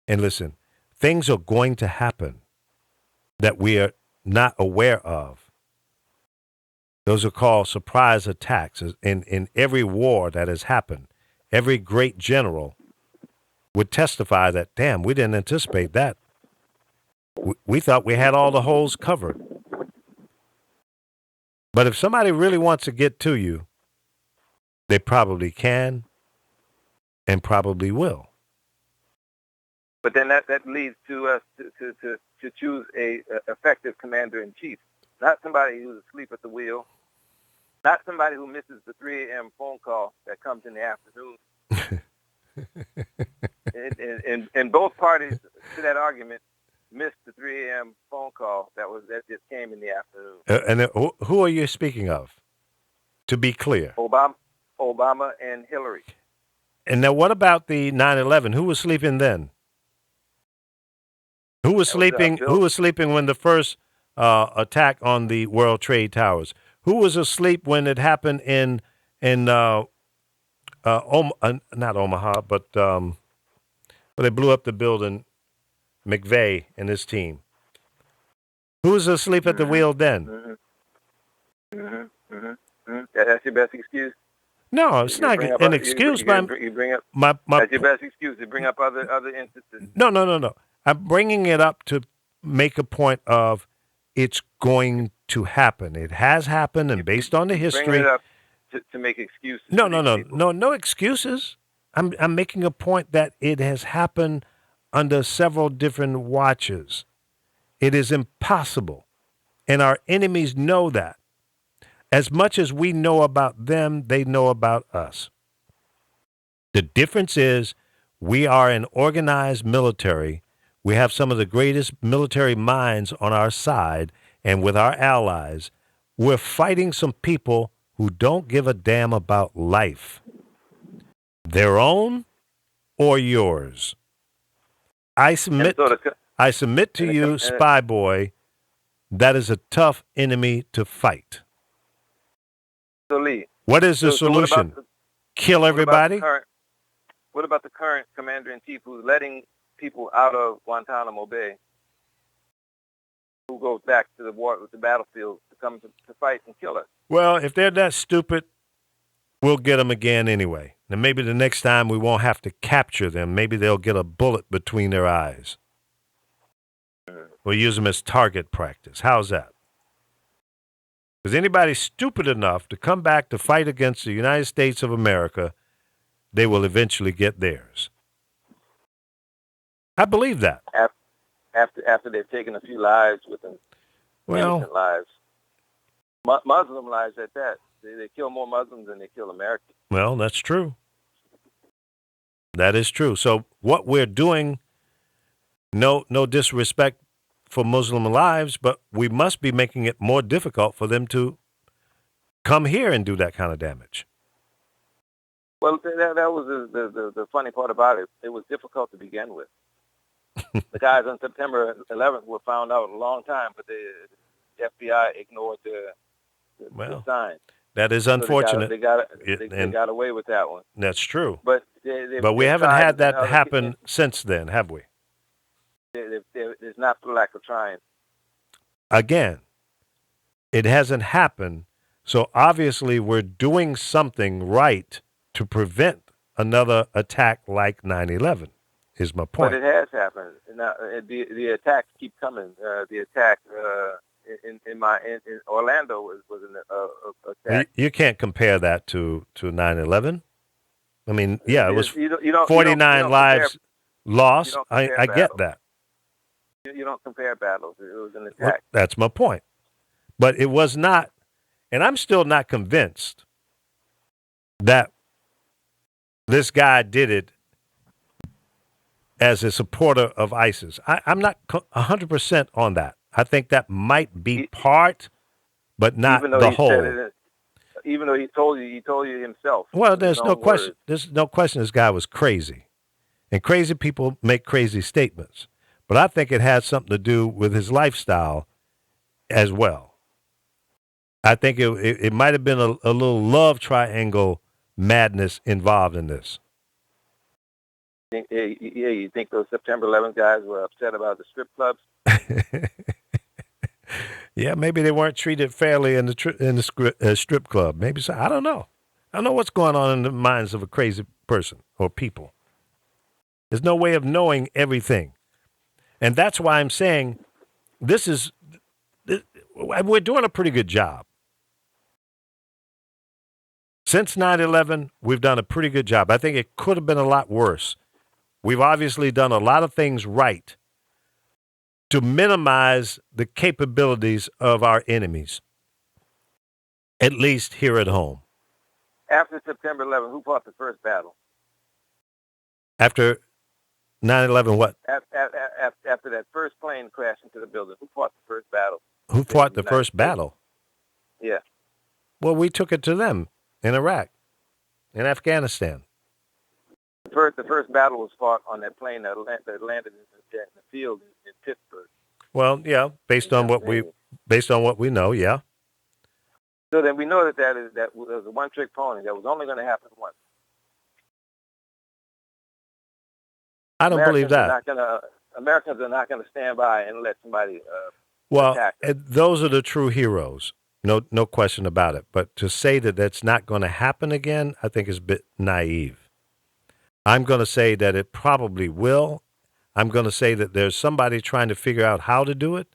And listen, things are going to happen that we are not aware of. Those are called surprise attacks. In every war that has happened, every great general would testify that, damn, we didn't anticipate that. We thought we had all the holes covered. But if somebody really wants to get to you, they probably can and probably will. But then that leads to us to choose a effective commander-in-chief, not somebody who's asleep at the wheel, not somebody who misses the 3 a.m. phone call that comes in the afternoon. and both parties to that argument missed the 3 a.m. phone call that just came in the afternoon. Who are you speaking of? To be clear, Obama and Hillary. And now, what about the 9/11? Who was sleeping then? Who was sleeping? Who was sleeping when the first attack on the World Trade Towers? Who was asleep when it happened in not Omaha, but where they blew up the building? McVeigh and his team. Who was asleep at the wheel then? That's your best excuse? No, it's not an excuse. You bring up that's your best excuse to bring up other instances. No. I'm bringing it up to make a point of it's going to happen. It has happened, and based on the history. Bring it up to make excuses. No excuses. I'm making a point that it has happened under several different watches. It is impossible, and our enemies know that. As much as we know about them, they know about us. The difference is we are an organized military. We have some of the greatest military minds on our side, and with our allies, we're fighting some people who don't give a damn about life, their own or yours. I submit to you, Spy Boy, that is a tough enemy to fight. So Lee, what is the solution? Kill everybody? What about the current commander-in-chief who's letting people out of Guantanamo Bay, who goes back to the battlefield to come to fight and kill us? Well, if they're that stupid, we'll get them again anyway. And maybe the next time we won't have to capture them. Maybe they'll get a bullet between their eyes. We'll use them as target practice. How's that? Because anybody stupid enough to come back to fight against the United States of America, they will eventually get theirs. I believe that. After they've taken a few lives with them, innocent lives, Muslim lives at that. They kill more Muslims than they kill Americans. Well, that's true. That is true. So what we're doing, no disrespect for Muslim lives, but we must be making it more difficult for them to come here and do that kind of damage. Well, that was the funny part about it. It was difficult to begin with. The guys on September 11th were found out a long time, but the FBI ignored the sign. That is unfortunate. So they got away with that one. That's true. But we haven't had that happen since then, have we? It's not for lack of trying. Again, it hasn't happened, so obviously we're doing something right to prevent another attack like 9/11, is my point. But it has happened. Now, the attacks keep coming. The attack in Orlando was an attack. You can't compare that to 9/11. I mean, yeah, it was 49 lives lost. I get that. You don't compare battles. It was an attack. That's my point. But it was not, and I'm still not convinced that this guy did it as a supporter of ISIS. I'm not 100% on that. I think that might be part, but not the whole. Even though he told you himself. Well, there's no question. There's no question this guy was crazy. And crazy people make crazy statements. But I think it has something to do with his lifestyle as well. I think it might have been a little love triangle madness involved in this. You think those September 11th guys were upset about the strip clubs? Yeah, maybe they weren't treated fairly in the strip club. Maybe so. I don't know. I don't know what's going on in the minds of a crazy person or people. There's no way of knowing everything. And that's why I'm saying we're doing a pretty good job. Since 9/11, we've done a pretty good job. I think it could have been a lot worse. We've obviously done a lot of things right to minimize the capabilities of our enemies, at least here at home. After September 11th, who fought the first battle? After 9/11, what? After that first plane crashed into the building, who fought the first battle? Who fought the first battle? Yeah. Well, we took it to them in Iraq, in Afghanistan. The first battle was fought on that plane that landed in the field in Pittsburgh. Well, yeah, based on what we know, yeah. So then we know that was a one-trick pony. That was only going to happen once. I don't believe that. Americans are not going to stand by and let somebody attack them. Those are the true heroes. No question about it. But to say that that's not going to happen again, I think is a bit naive. I'm going to say that it probably will. I'm going to say that there's somebody trying to figure out how to do it.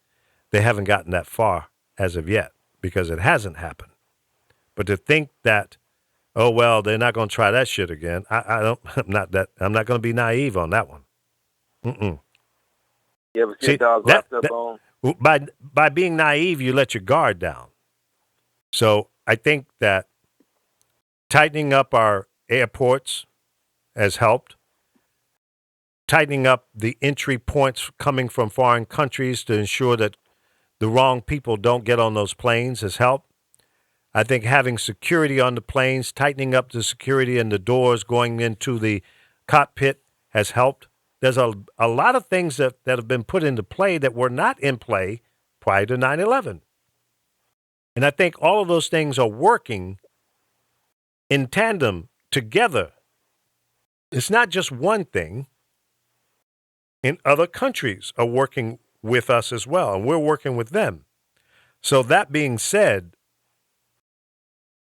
They haven't gotten that far as of yet because it hasn't happened. But to think that, oh well, they're not going to try that shit again. I'm not going to be naive on that one. Mm-mm. You ever see a dog wrapped up on? By being naive, you let your guard down. So I think that tightening up our airports has helped. Tightening up the entry points coming from foreign countries to ensure that the wrong people don't get on those planes has helped. I think having security on the planes, tightening up the security in the doors going into the cockpit has helped. There's a lot of things that have been put into play that were not in play prior to 9/11. And I think all of those things are working in tandem together. It's not just one thing. And other countries are working with us as well, and we're working with them. So that being said,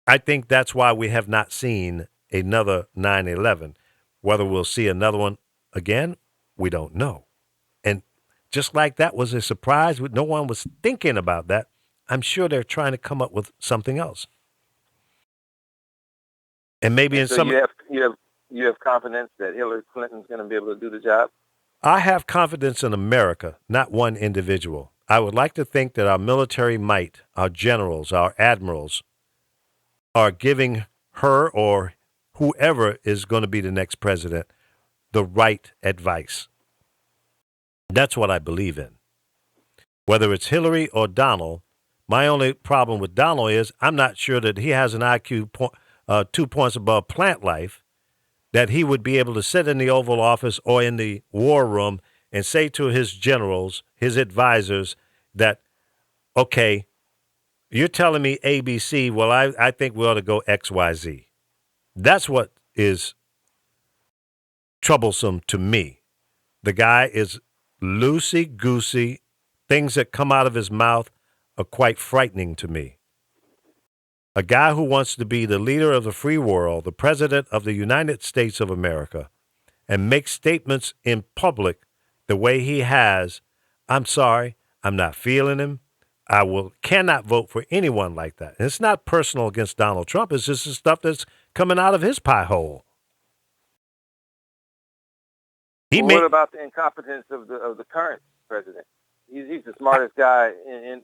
I think that's why we have not seen another 9/11. Whether we'll see another one again, we don't know. And just like that was a surprise, no one was thinking about that, I'm sure they're trying to come up with something else. And maybe in some... You have confidence that Hillary Clinton's going to be able to do the job? I have confidence in America, not one individual. I would like to think that our military might, our generals, our admirals, are giving her or whoever is going to be the next president the right advice. That's what I believe in. Whether it's Hillary or Donald, my only problem with Donald is I'm not sure that he has an IQ 2 points above plant life, that he would be able to sit in the Oval Office or in the war room and say to his generals, his advisors, that, okay, you're telling me ABC, well, I think we ought to go XYZ. That's what is troublesome to me. The guy is loosey-goosey. Things that come out of his mouth are quite frightening to me. A guy who wants to be the leader of the free world, the president of the United States of America, and make statements in public the way he has, I'm sorry, I'm not feeling him. I cannot vote for anyone like that. And it's not personal against Donald Trump. It's just the stuff that's coming out of his pie hole. What about the incompetence of the current president? He's the smartest guy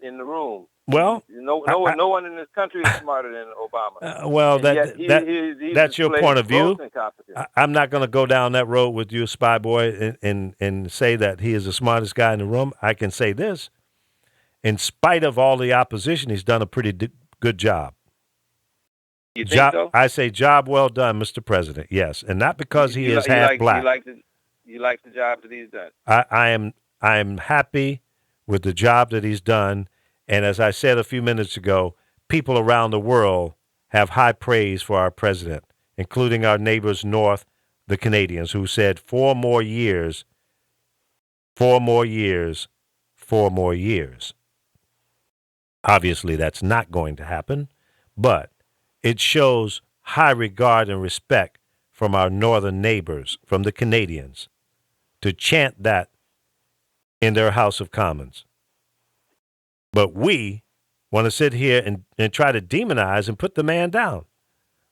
in the room. Well, no one in this country is smarter than Obama. That's your point of view. I'm not going to go down that road with you, Spy Boy, and say that he is the smartest guy in the room. I can say this. In spite of all the opposition, he's done a pretty good job. You think so? I say job well done, Mr. President. Yes, and not because he is half black. You like the job that he's done? I am happy with the job that he's done. And as I said a few minutes ago, people around the world have high praise for our president, including our neighbors north, the Canadians, who said 4 more years, 4 more years, 4 more years. Obviously, that's not going to happen, but it shows high regard and respect from our northern neighbors, from the Canadians, to chant that in their House of Commons. But we want to sit here and try to demonize and put the man down.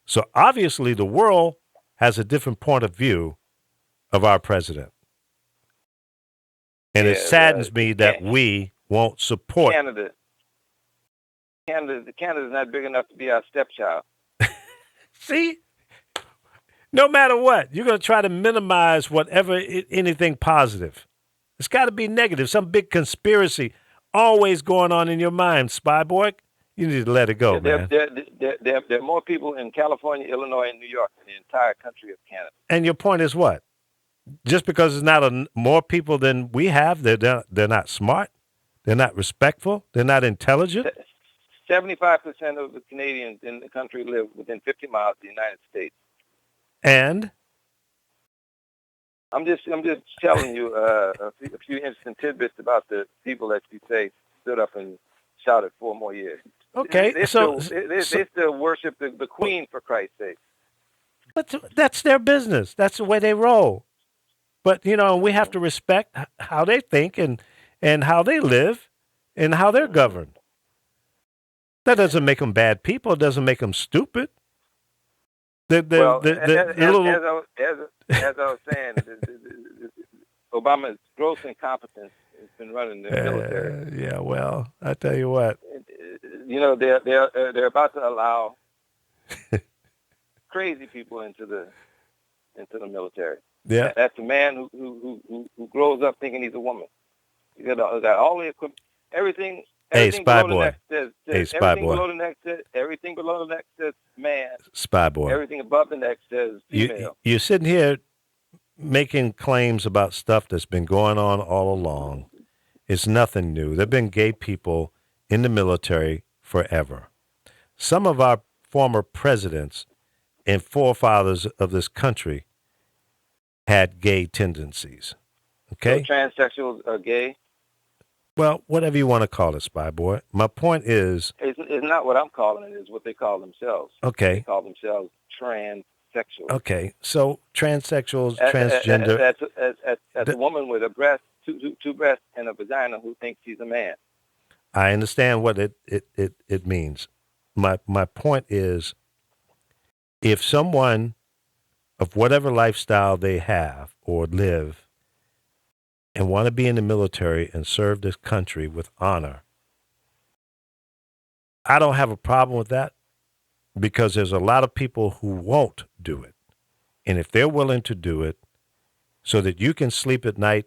So obviously the world has a different point of view of our president. And it saddens me that we won't support Canada's not big enough to be our stepchild. See? No matter what, you're going to try to minimize anything positive. It's got to be negative. Some big conspiracy always going on in your mind, Spy Boy. You need to let it go, man. There are more people in California, Illinois, and New York than the entire country of Canada. And your point is what? Just because it's not more people than we have, they're not smart, they're not respectful, they're not intelligent. 75% of the Canadians in the country live within 50 miles of the United States. And I'm just telling you a few interesting tidbits about the people that you say stood up and shouted 4 more years. Okay, they still worship the Queen, for Christ's sake. But that's their business. That's the way they roll. But we have to respect how they think and how they live and how they're governed. That doesn't make them bad people. It doesn't make them stupid. As I was saying, Obama's gross incompetence has been running the military. Yeah, well, I tell you what. They're about to allow crazy people into the military. Yeah, that's a man who grows up thinking he's a woman. He got all the equipment, everything. Hey, Spy Boy. Hey, Spy Boy. Everything below the neck says man. Spy Boy. Everything above the neck says female. You're sitting here making claims about stuff that's been going on all along. It's nothing new. There have been gay people in the military forever. Some of our former presidents and forefathers of this country had gay tendencies. Okay? So transsexuals are gay? Well, whatever you want to call it, Spy Boy. My point is... It's not what I'm calling it. It's what they call themselves. Okay. They call themselves transsexuals. Okay. So transsexuals, transgender... As a woman with a breast, two breasts, and a vagina who thinks she's a man. I understand what it means. My point is, if someone of whatever lifestyle they have or live and want to be in the military and serve this country with honor, I don't have a problem with that, because there's a lot of people who won't do it. And if they're willing to do it so that you can sleep at night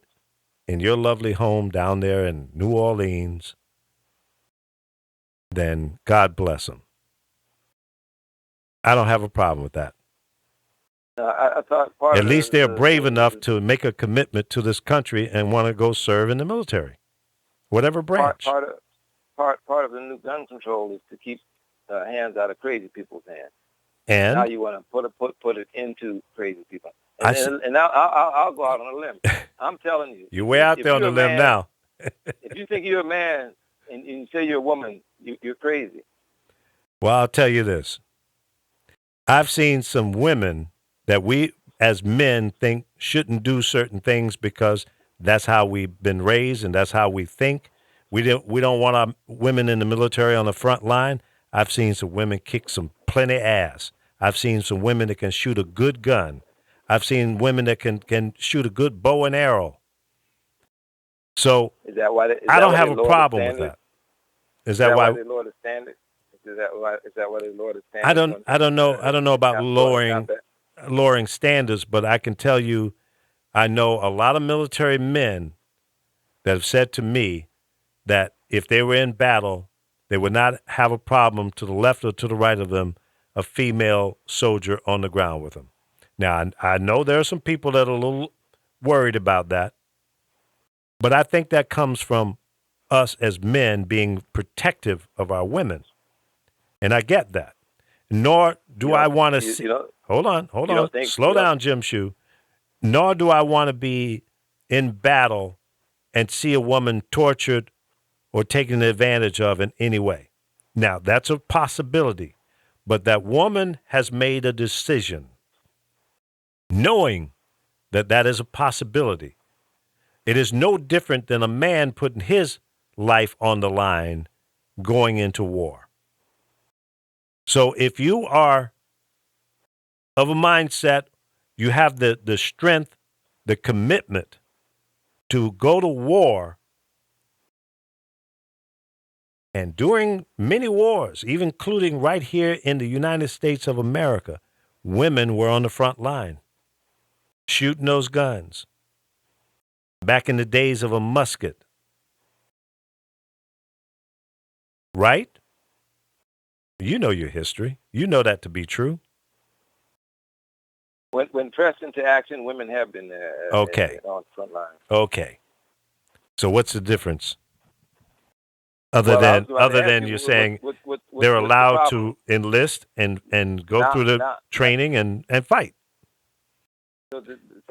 in your lovely home down there in New Orleans, then God bless them. I don't have a problem with that. I thought at least they're brave enough to make a commitment to this country and want to go serve in the military, whatever branch. Part of the new gun control is to keep hands out of crazy people's hands. And now you want to put it into crazy people. And now I'll go out on a limb. I'm telling you. You're way out there on the limb now. If you think you're a man and you say you're a woman, you're crazy. Well, I'll tell you this. I've seen some women that we as men think shouldn't do certain things because that's how we've been raised and that's how we think. We don't want our women in the military on the front line. I've seen some women kick some plenty ass. I've seen some women that can shoot a good gun. I've seen women that can shoot a good bow and arrow. So I don't have a problem with that. Is that why they lower the standard? Is that why they lower the standard? I don't know about lowering standards, but I can tell you, I know a lot of military men that have said to me that if they were in battle, they would not have a problem to the left or to the right of them, a female soldier on the ground with them. Now, I know there are some people that are a little worried about that, but I think that comes from us as men being protective of our women. And I get that. Nor do I want to see... Hold on. Slow down, Jim Shoe. Nor do I want to be in battle and see a woman tortured or taken advantage of in any way. Now, that's a possibility. But that woman has made a decision knowing that that is a possibility. It is no different than a man putting his life on the line going into war. So if you are of a mindset, you have the strength the commitment to go to war. And during many wars, even including right here in the United States of America, women were on the front line, shooting those guns. Back in the days of a musket. Right? You know your history. You know that to be true. When pressed into action, women have been Okay. on the front line. Okay. So what's the difference? Other than you're saying they're allowed to enlist and go through the training and fight. So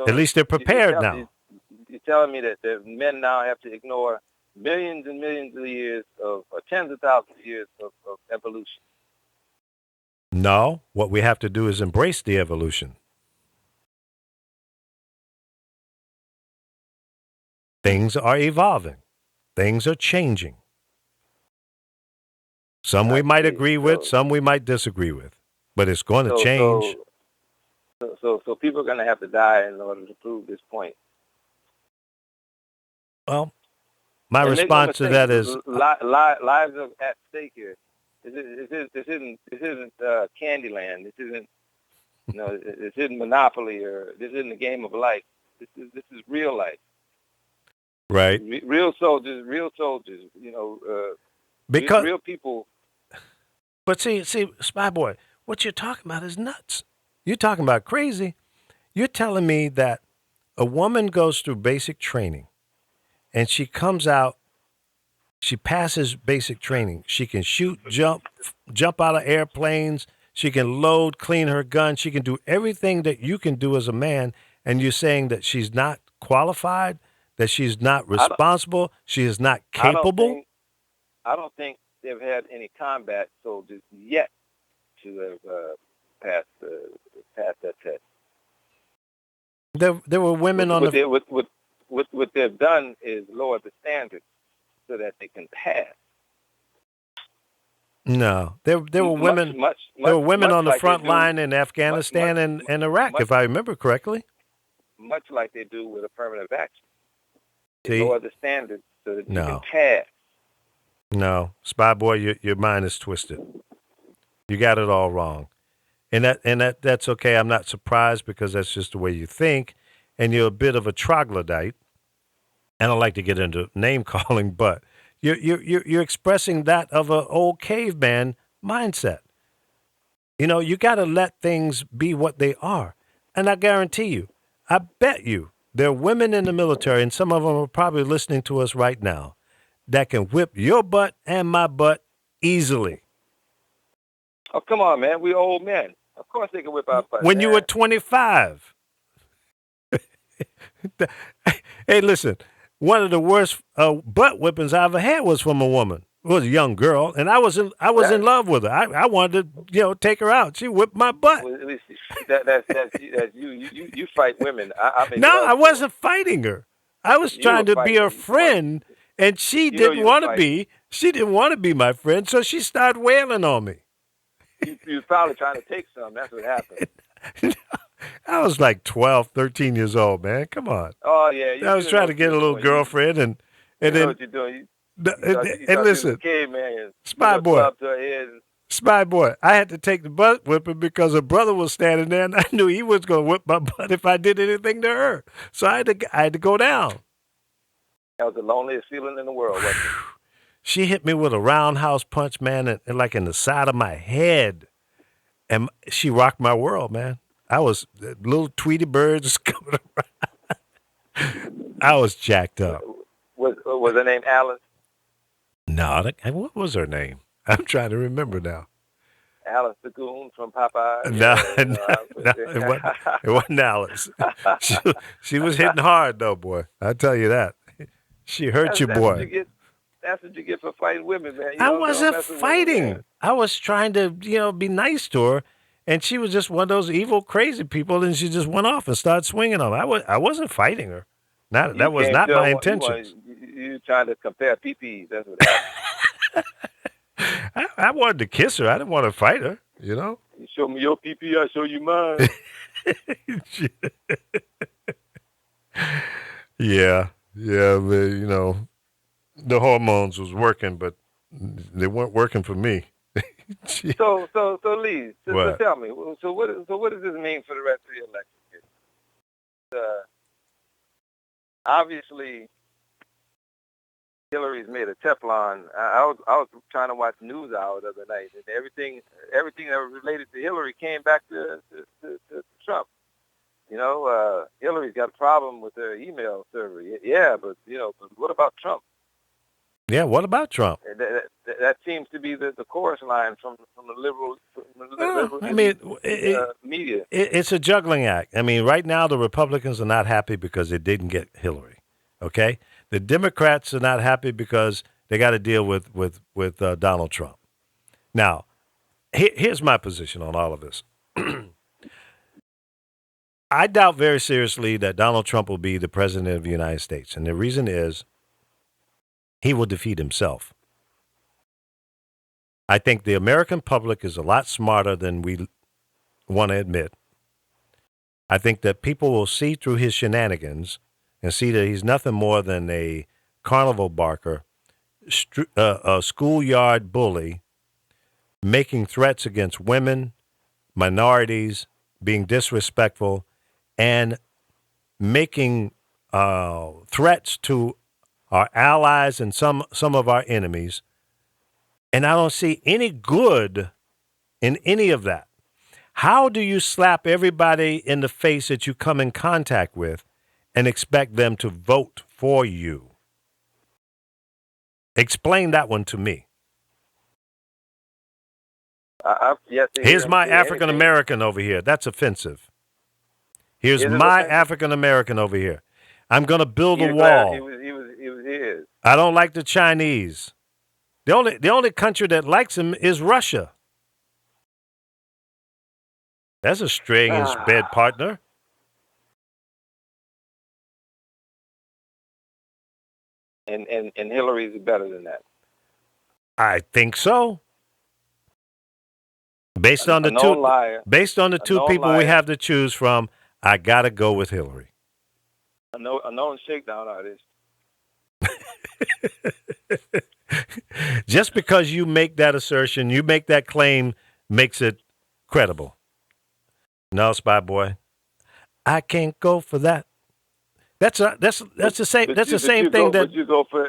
At least they're prepared now. You're telling me that the men now have to ignore millions and millions of years or tens of thousands of years of evolution. No, what we have to do is embrace the evolution. Things are evolving. Things are changing. Some we might agree with, some we might disagree with, but it's going to change. So people are going to have to die in order to prove this point. Well, my response to that is lives are at stake here. This isn't Candyland. This isn't Monopoly, or this isn't a game of life. This is real life. Right. Real soldiers. Because real people. But see, Spy Boy, what you're talking about is nuts. You're talking about crazy. You're telling me that a woman goes through basic training and she comes out, she passes basic training. She can shoot, jump out of airplanes. She can load, clean her gun. She can do everything that you can do as a man. And you're saying that she's not qualified, that she's not responsible, she is not capable? I don't think they've had any combat soldiers yet to have passed that test. There were women on what they've done is lower the standards so that they can pass. No, there were women. There were women on the front line in Afghanistan and Iraq, if I remember correctly. Much like they do with affirmative action. See? Lower the standards so that you No. can pass. No, Spy Boy, your mind is twisted. You got it all wrong, and that's okay. I'm not surprised because that's just the way you think, and you're a bit of a troglodyte. I don't like to get into name calling, but you're expressing that of an old caveman mindset. You know, you got to let things be what they are, and I guarantee you, I bet you there are women in the military, and some of them are probably listening to us right now, that can whip your butt and my butt easily. Oh, come on, man. We old men. Of course they can whip our butt. When you were 25. Hey, listen, one of the worst butt whippings I ever had was from a woman. It was a young girl, and I was in love with her. I wanted to, take her out. She whipped my butt. Well, that's you. You fight women. I wasn't fighting her. I was trying to be her friend, and she didn't want to be. She didn't want to be my friend, so she started wailing on me. You were probably trying to take some. That's what happened. I was like 12, 13 years old, man. Come on. Oh, yeah. I was trying to get a little girlfriend, and then what you're doing. And listen, Spy Boy, I had to take the butt whipping because her brother was standing there, and I knew he was going to whip my butt if I did anything to her. So I had to go down. That was the loneliest feeling in the world, wasn't it? She hit me with a roundhouse punch, man, and like in the side of my head, and she rocked my world, man. I was little Tweety birds coming around. I was jacked up. Was her name Alice? No, what was her name? I'm trying to remember now. Alice the Goon from Popeye. No, it wasn't Alice. She was hitting hard, though, boy. I tell you that. She hurt you, boy. That's what you get for fighting women, man. I wasn't fighting. I was trying to, be nice to her, and she was just one of those evil, crazy people, and she just went off and started swinging on me. I wasn't fighting her. That was not my intentions. You trying to compare pee-pees. That's what happened. I wanted to kiss her. I didn't want to fight her, You show me your pee-pee, I'll show you mine. Yeah, but, the hormones was working, but they weren't working for me. So Lee, so What? tell me, so what does this mean for the rest of the election? Obviously, Hillary's made a Teflon. I was trying to watch NewsHour the other night, and everything that was related to Hillary came back to Trump. Hillary's got a problem with her email server. Yeah, but what about Trump? Yeah, what about Trump? That seems to be the chorus line from the liberal. Media. It's a juggling act. I mean, right now the Republicans are not happy because they didn't get Hillary. Okay, the Democrats are not happy because they got to deal with Donald Trump. Now, here's my position on all of this. I doubt very seriously that Donald Trump will be the president of the United States, and the reason is he will defeat himself. I think the American public is a lot smarter than we want to admit. I think that people will see through his shenanigans and see that he's nothing more than a carnival barker, a schoolyard bully, making threats against women, minorities, being disrespectful, and making threats to our allies and some of our enemies. And I don't see any good in any of that. How do you slap everybody in the face that you come in contact with and expect them to vote for you? Explain that one to me. Here's my African American over here. That's offensive. Here's my African American over here. I'm going to build a wall. He was his. I don't like the Chinese. The only country that likes him is Russia. That's a strange bed partner. And Hillary's better than that. I think so. Based on the two people we have to choose from, I gotta go with Hillary. A known shakedown artist. Just because you make that assertion, you make that claim, makes it credible. No, Spy Boy, I can't go for that. That's the same. That's the same thing that you go for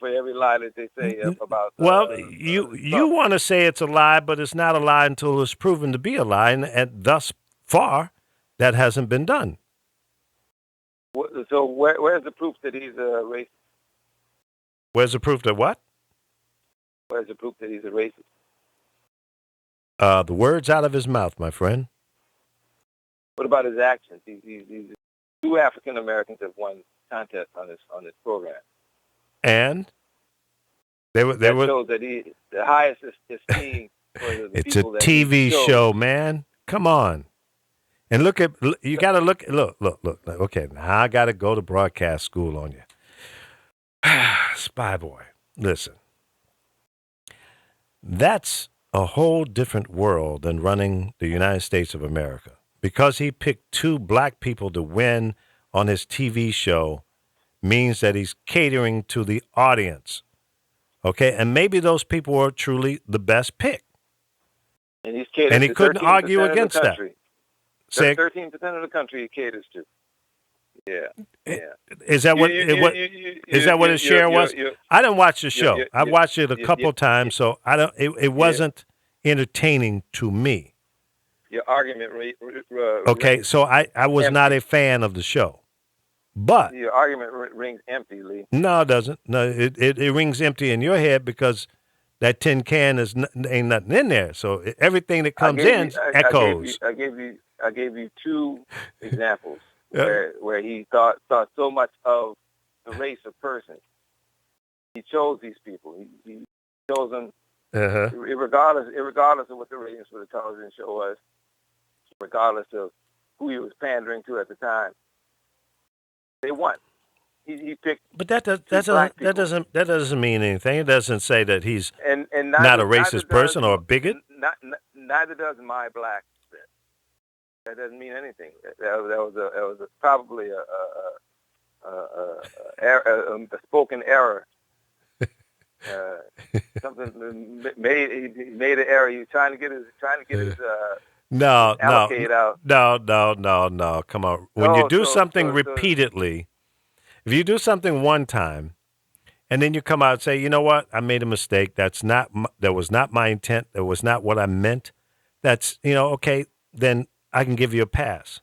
every lie that they say about. Well, you want to say it's a lie, but it's not a lie until it's proven to be a lie, and thus far, that hasn't been done. So where's the proof that he's a racist? Where's the proof that what? Where's the proof that he's a racist? The words out of his mouth, my friend. What about his actions? He's two African Americans have won contests on this program, and they were shows that he the highest esteem for the it's a people that TV show, man. Come on, and look. You got to look. Okay, now I got to go to broadcast school on you. Spy Boy, listen. That's a whole different world than running the United States of America. Because he picked two black people to win on his TV show means that he's catering to the audience. Okay? And maybe those people were truly the best pick. And he's catering and he to couldn't argue against that. 13% of the country he caters to. Yeah. Is that what his share was? I didn't watch the show. I watched it a couple times, so I don't. It wasn't entertaining to me. Your argument okay, so I was empty. not a fan of the show, but your argument rings empty, Lee. No, it doesn't. No, it rings empty in your head because that tin can ain't nothing in there. So everything that comes in echoes. I gave you two examples where he thought so much of the race of person. He chose these people. He chose them regardless of what the ratings for the television show was. Regardless of who he was pandering to at the time, they won. He picked. But that doesn't mean anything. It doesn't say that he's not a racist person or a bigot. Neither does my black. That doesn't mean anything. That was probably a spoken error. Something made he made an error. He was trying to get his allocate out. No. Come on. When you do something repeatedly, if you do something one time, and then you come out and say, you know what, I made a mistake. That was not my intent. That was not what I meant. That's, okay, then I can give you a pass.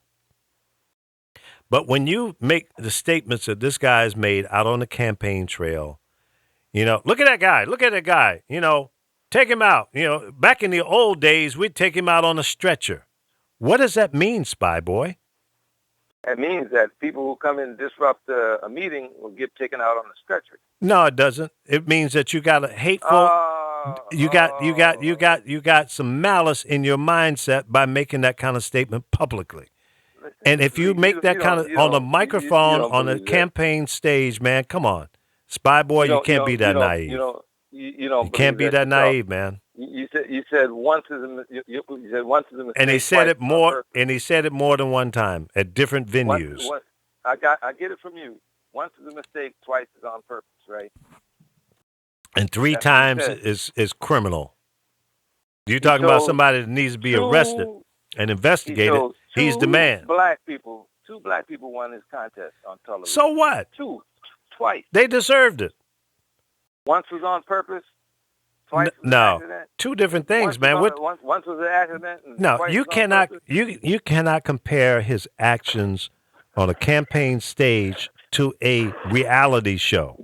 But when you make the statements that this guy has made out on the campaign trail, look at that guy, take him out. Back in the old days, we'd take him out on a stretcher. What does that mean, Spy Boy? It means that people who come in and disrupt a meeting will get taken out on a stretcher. No, it doesn't. It means that you got a hateful. You got some malice in your mindset by making that kind of statement publicly. And if you make that kind of on a microphone on a campaign stage, man, come on, Spy Boy, you can't be that naive. You can't be that naive, man. You said once is a mistake. And he said it more. And he said it more than one time at different venues. I get it from you. Once is a mistake, twice is on purpose, right? And three times is criminal. You're talking about somebody that needs to be arrested and investigated. He's the man. Two black people won this contest on television. So what? Twice. They deserved it. Once was on purpose. Twice was an accident. Two different things, man. Once was an accident. No, you cannot. You cannot compare his actions on a campaign stage to a reality show.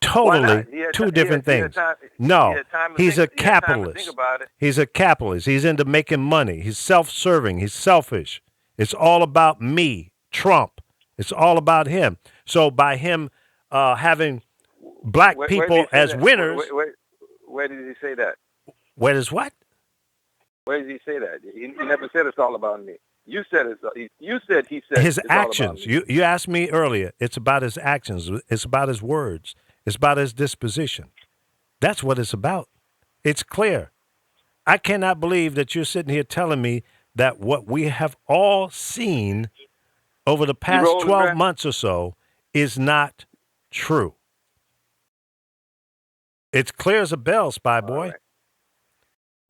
Totally two different things. No, he's a capitalist. He's a capitalist. He's into making money. He's self-serving. He's selfish. It's all about me, Trump. It's all about him. So by him having black people as winners. Where did he say that? Where does what? Where did he say that? He never said it's all about me. You said it's. You said he said his it's actions. All about me. You asked me earlier. It's about his actions. It's about his words. It's about his disposition. That's what it's about. It's clear. I cannot believe that you're sitting here telling me that what we have all seen over the past 12 months or so is not true. It's clear as a bell, Spy Boy. Right.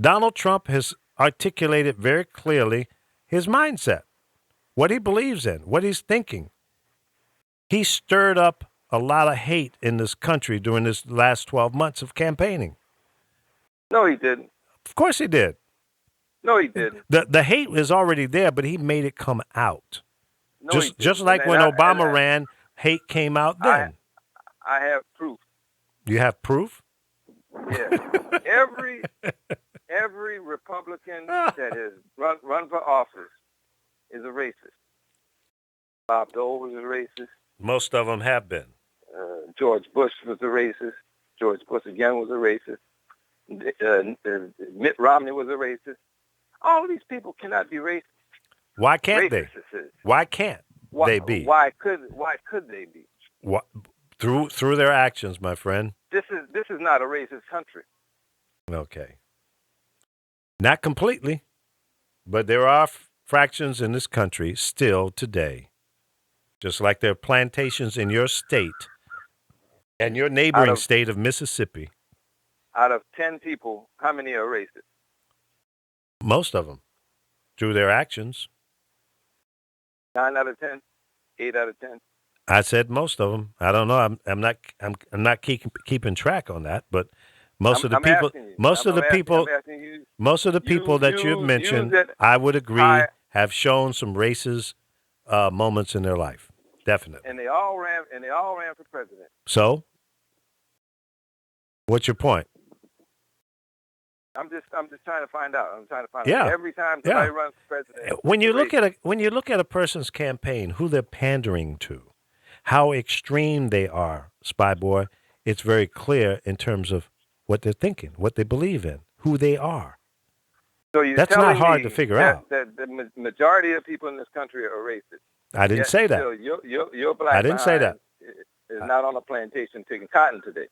Donald Trump has articulated very clearly his mindset, what he believes in, what he's thinking. He stirred up a lot of hate in this country during this last 12 months of campaigning. No, he didn't. Of course he did. No, he didn't. The hate is already there, but he made it come out. No, just like when Obama ran, hate came out then. I have proof. You have proof? Yeah. Every Republican that has run for office is a racist. Bob Dole was a racist. Most of them have been. George Bush was a racist. George Bush again was a racist. Mitt Romney was a racist. All of these people cannot be racist. Why can't they? Why can't they be? Why could they be? What, through their actions, my friend. This is not a racist country. Okay. Not completely, but there are fractions in this country still today. Just like there are plantations in your state and your neighboring state of Mississippi. Out of 10 people, how many are racist? Most of them, through their actions. 9 out of 10? 8 out of 10? I said most of them. I don't know. I'm not keeping track on that, but most of the people that you've mentioned, I would agree, have shown some racist moments in their life. Definitely. And they all ran for president. So, what's your point? I'm just trying to find out. Yeah. Every time somebody runs for president. When you look at a person's campaign, who they're pandering to, how extreme they are, Spy Boy, it's very clear in terms of what they're thinking, what they believe in, who they are. So you're That's not hard to figure out. That the majority of people in this country are racist. I didn't say that. Your black I didn't say that. Is not on a plantation picking cotton today.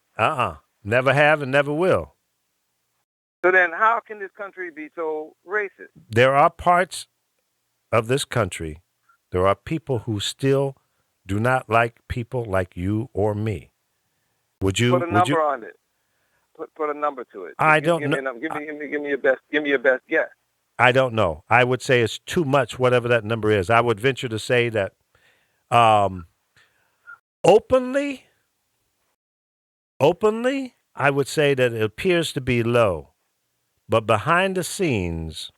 Never have and never will. So then how can this country be so racist? There are parts of this country, there are people who still do not like people like you or me. Would you? Put a number on it. Put a number to it. I don't know. Give me your best. Give me your best guess. I don't know. I would say it's too much, whatever that number is. I would venture to say that openly, I would say that it appears to be low. But behind the scenes,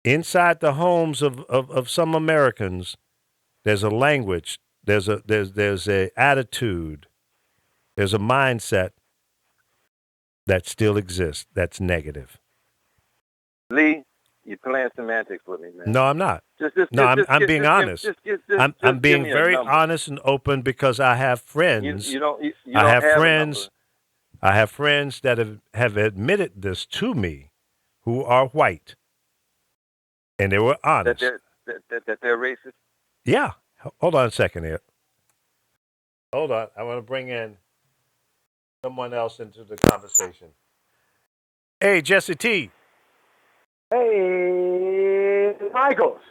inside the homes of some Americans, there's a language, there's a attitude, there's a mindset that still exists that's negative. Lee, you're playing semantics with me, man. No, I'm not. I'm being honest. I'm being very honest and open because I have friends. I have friends that have admitted this to me, who are white, and they were honest. That they're racist. Yeah. Hold on a second here. Hold on. I want to bring in someone else into the conversation. Hey, Jesse T. Hey, Michaels.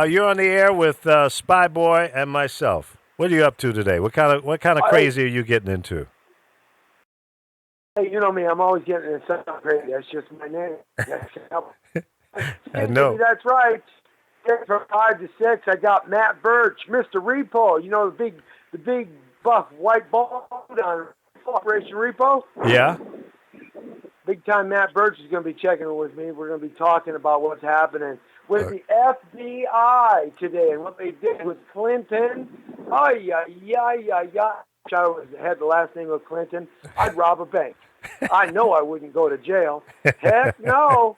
You're on the air with Spy Boy and myself. What are you up to today? What kind of crazy are you getting into? Hey, you know me. I'm always getting into something crazy. That's just my name. I know. That's right. From 5 to 6, I got Matt Birch, Mr. Repo. You know the big buff white ball on Operation Repo. Yeah. Big time Matt Birch is going to be checking in with me. We're going to be talking about what's happening with the FBI today and what they did with Clinton. I had the last name of Clinton. I'd rob a bank. I know I wouldn't go to jail. Heck no.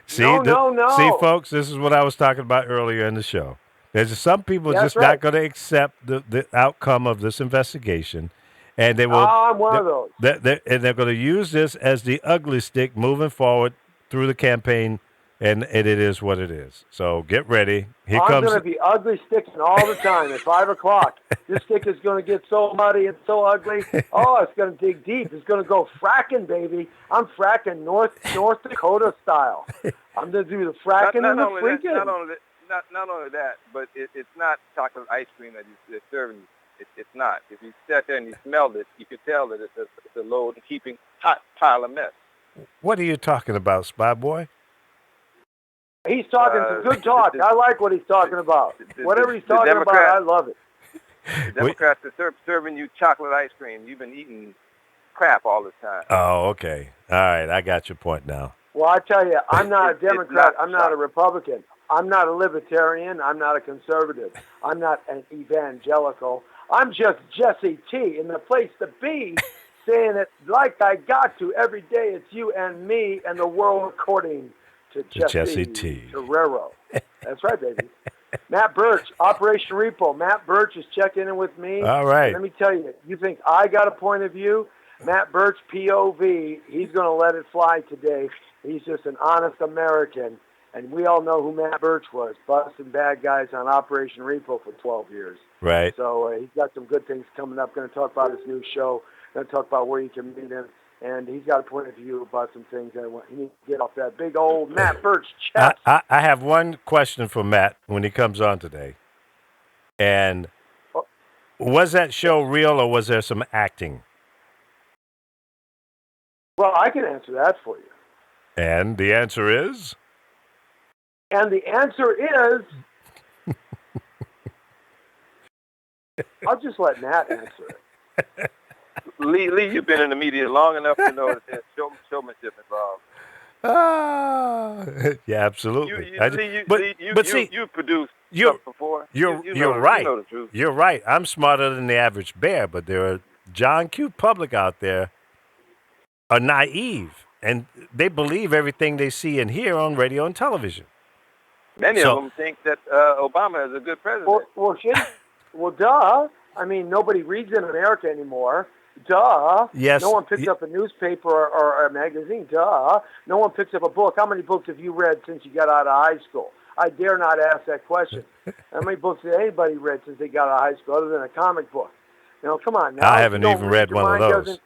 See, no. See, folks, this is what I was talking about earlier in the show. There's some people That's just right. not going to accept the outcome of this investigation. And they will. I'm one of those. They're going to use this as the ugly stick moving forward through the campaign, and it is what it is. So get ready. Here I'm comes. going to be ugly sticking all the time at 5 o'clock. This stick is going to get so muddy and so ugly. Oh, it's going to dig deep. It's going to go fracking, baby. I'm fracking North Dakota style. I'm going to do the fracking and the freaking. Not only that, but it's not chocolate ice cream that they're serving you. It's not. If you sat there and you smelled it, you could tell that it's a load and keeping hot pile of mess. What are you talking about, Spy Boy? He's talking some good talk. I like what he's talking about. Whatever he's talking about, I love it. The Democrats are serving you chocolate ice cream. You've been eating crap all this time. Oh, okay. All right. I got your point now. Well, I tell you, I'm not a Democrat. I'm not a Republican. I'm not a libertarian. I'm not a conservative. I'm not an evangelical. I'm just Jesse T. in the place to be, saying it like I got to every day. It's you and me and the world according to Jesse T. Guerrero. That's right, baby. Matt Birch, Operation Repo. Matt Birch is checking in with me. All right. Let me tell you, you think I got a point of view? Matt Birch, POV, he's going to let it fly today. He's just an honest American. And we all know who Matt Birch was, busting bad guys on Operation Repo for 12 years. Right. So he's got some good things coming up. Going to talk about his new show. Going to talk about where you can meet him. And he's got a point of view about some things that he needs to get off that big old Matt Birch chest. I have one question for Matt when he comes on today. And was that show real or was there some acting? Well, I can answer that for you. And the answer is? And the answer is, I'll just let Matt answer it. Lee, you've been in the media long enough to know that there's showmanship involved. Yeah, absolutely. You produced stuff before. You're right. You know the truth. You're right. I'm smarter than the average bear, but there are John Q. Public out there are naive, and they believe everything they see and hear on radio and television. Many of them think that Obama is a good president. Well, duh. I mean, nobody reads in America anymore. Duh. Yes. No one picks up a newspaper or a magazine. Duh. No one picks up a book. How many books have you read since you got out of high school? I dare not ask that question. How many books has anybody read since they got out of high school other than a comic book? You know, come on now. I haven't even read one of those.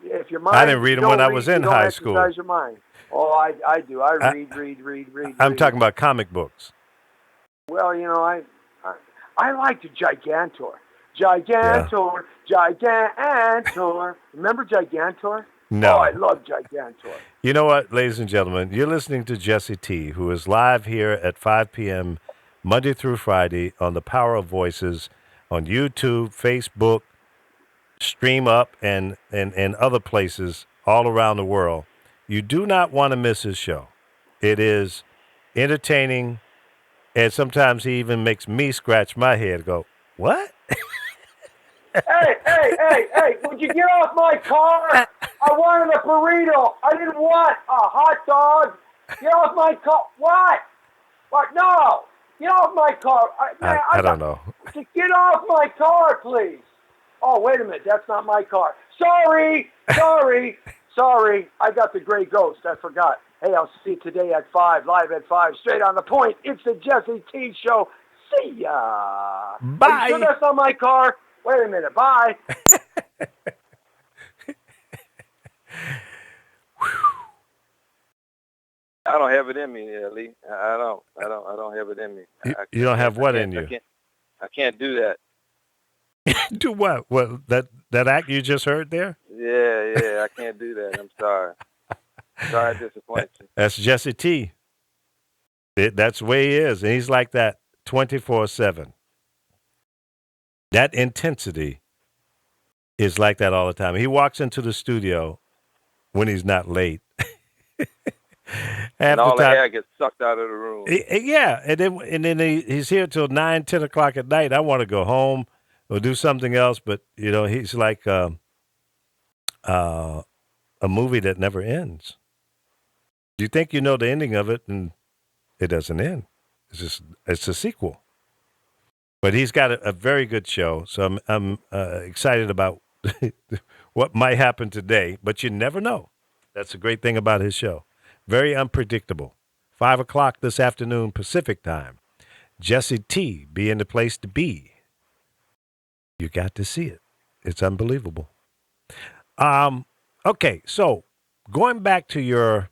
If your mind, I didn't read them when I was in high school. Exercise your mind. Oh, I do. I read. I'm talking about comic books. Well, you know, I liked Gigantor. Gigantor, Gigantor. Remember Gigantor? No. Oh, I love Gigantor. You know what, ladies and gentlemen? You're listening to Jesse T, who is live here at 5 p.m. Monday through Friday on the Power of Voices on YouTube, Facebook, Stream Up, and other places all around the world. You do not want to miss his show. It is entertaining, and sometimes he even makes me scratch my head and go, what? Hey, would you get off my car? I wanted a burrito. I didn't want a hot dog. Get off my car. What? No. Get off my car. I don't know. Get off my car, please. Oh, wait a minute. That's not my car. Sorry. I got the gray ghost. I forgot. Hey, I'll see you today at 5, live at 5, straight on the point. It's the Jesse T Show. See ya. Bye. Are you sure that's not my car? Wait a minute. Bye. I don't have it in me, Lee. I don't have it in me. You don't have what in you? I can't do that. Do what? What that act you just heard there? Yeah, I can't do that. I'm sorry. Sorry to disappoint you. That's Jesse T. That's the way he is, and he's like that 24/7. That intensity is like that all the time. He walks into the studio when he's not late. And all the air gets sucked out of the room. Yeah, and then he's here till 9, 10 o'clock at night. I want to go home or do something else, but he's like a movie that never ends. You think you know the ending of it, and it doesn't end. It's a sequel. But he's got a very good show, so I'm excited about what might happen today. But you never know. That's the great thing about his show. Very unpredictable. 5 o'clock this afternoon Pacific time. Jesse T being the place to be. You got to see it. It's unbelievable. Okay, so going back to your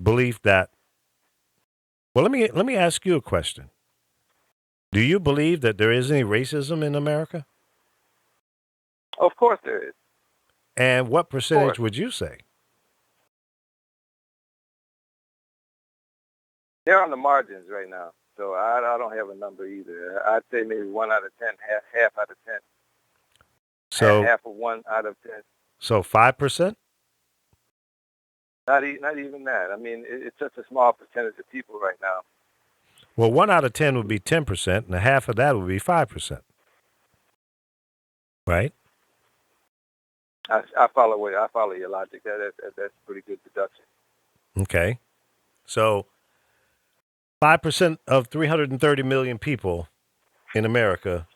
belief that. Well, let me ask you a question. Do you believe that there is any racism in America? Of course there is. And what percentage would you say? They're on the margins right now, so I don't have a number either. I'd say maybe 1 out of 10, half out of 10. So half of 1 out of 10. So 5%? Not even that. I mean, it's such a small percentage of people right now. Well, 1 out of 10 would be 10%, and a half of that would be 5%. Right? I follow your logic. That's pretty good deduction. Okay. So 5% of 330 million people in America,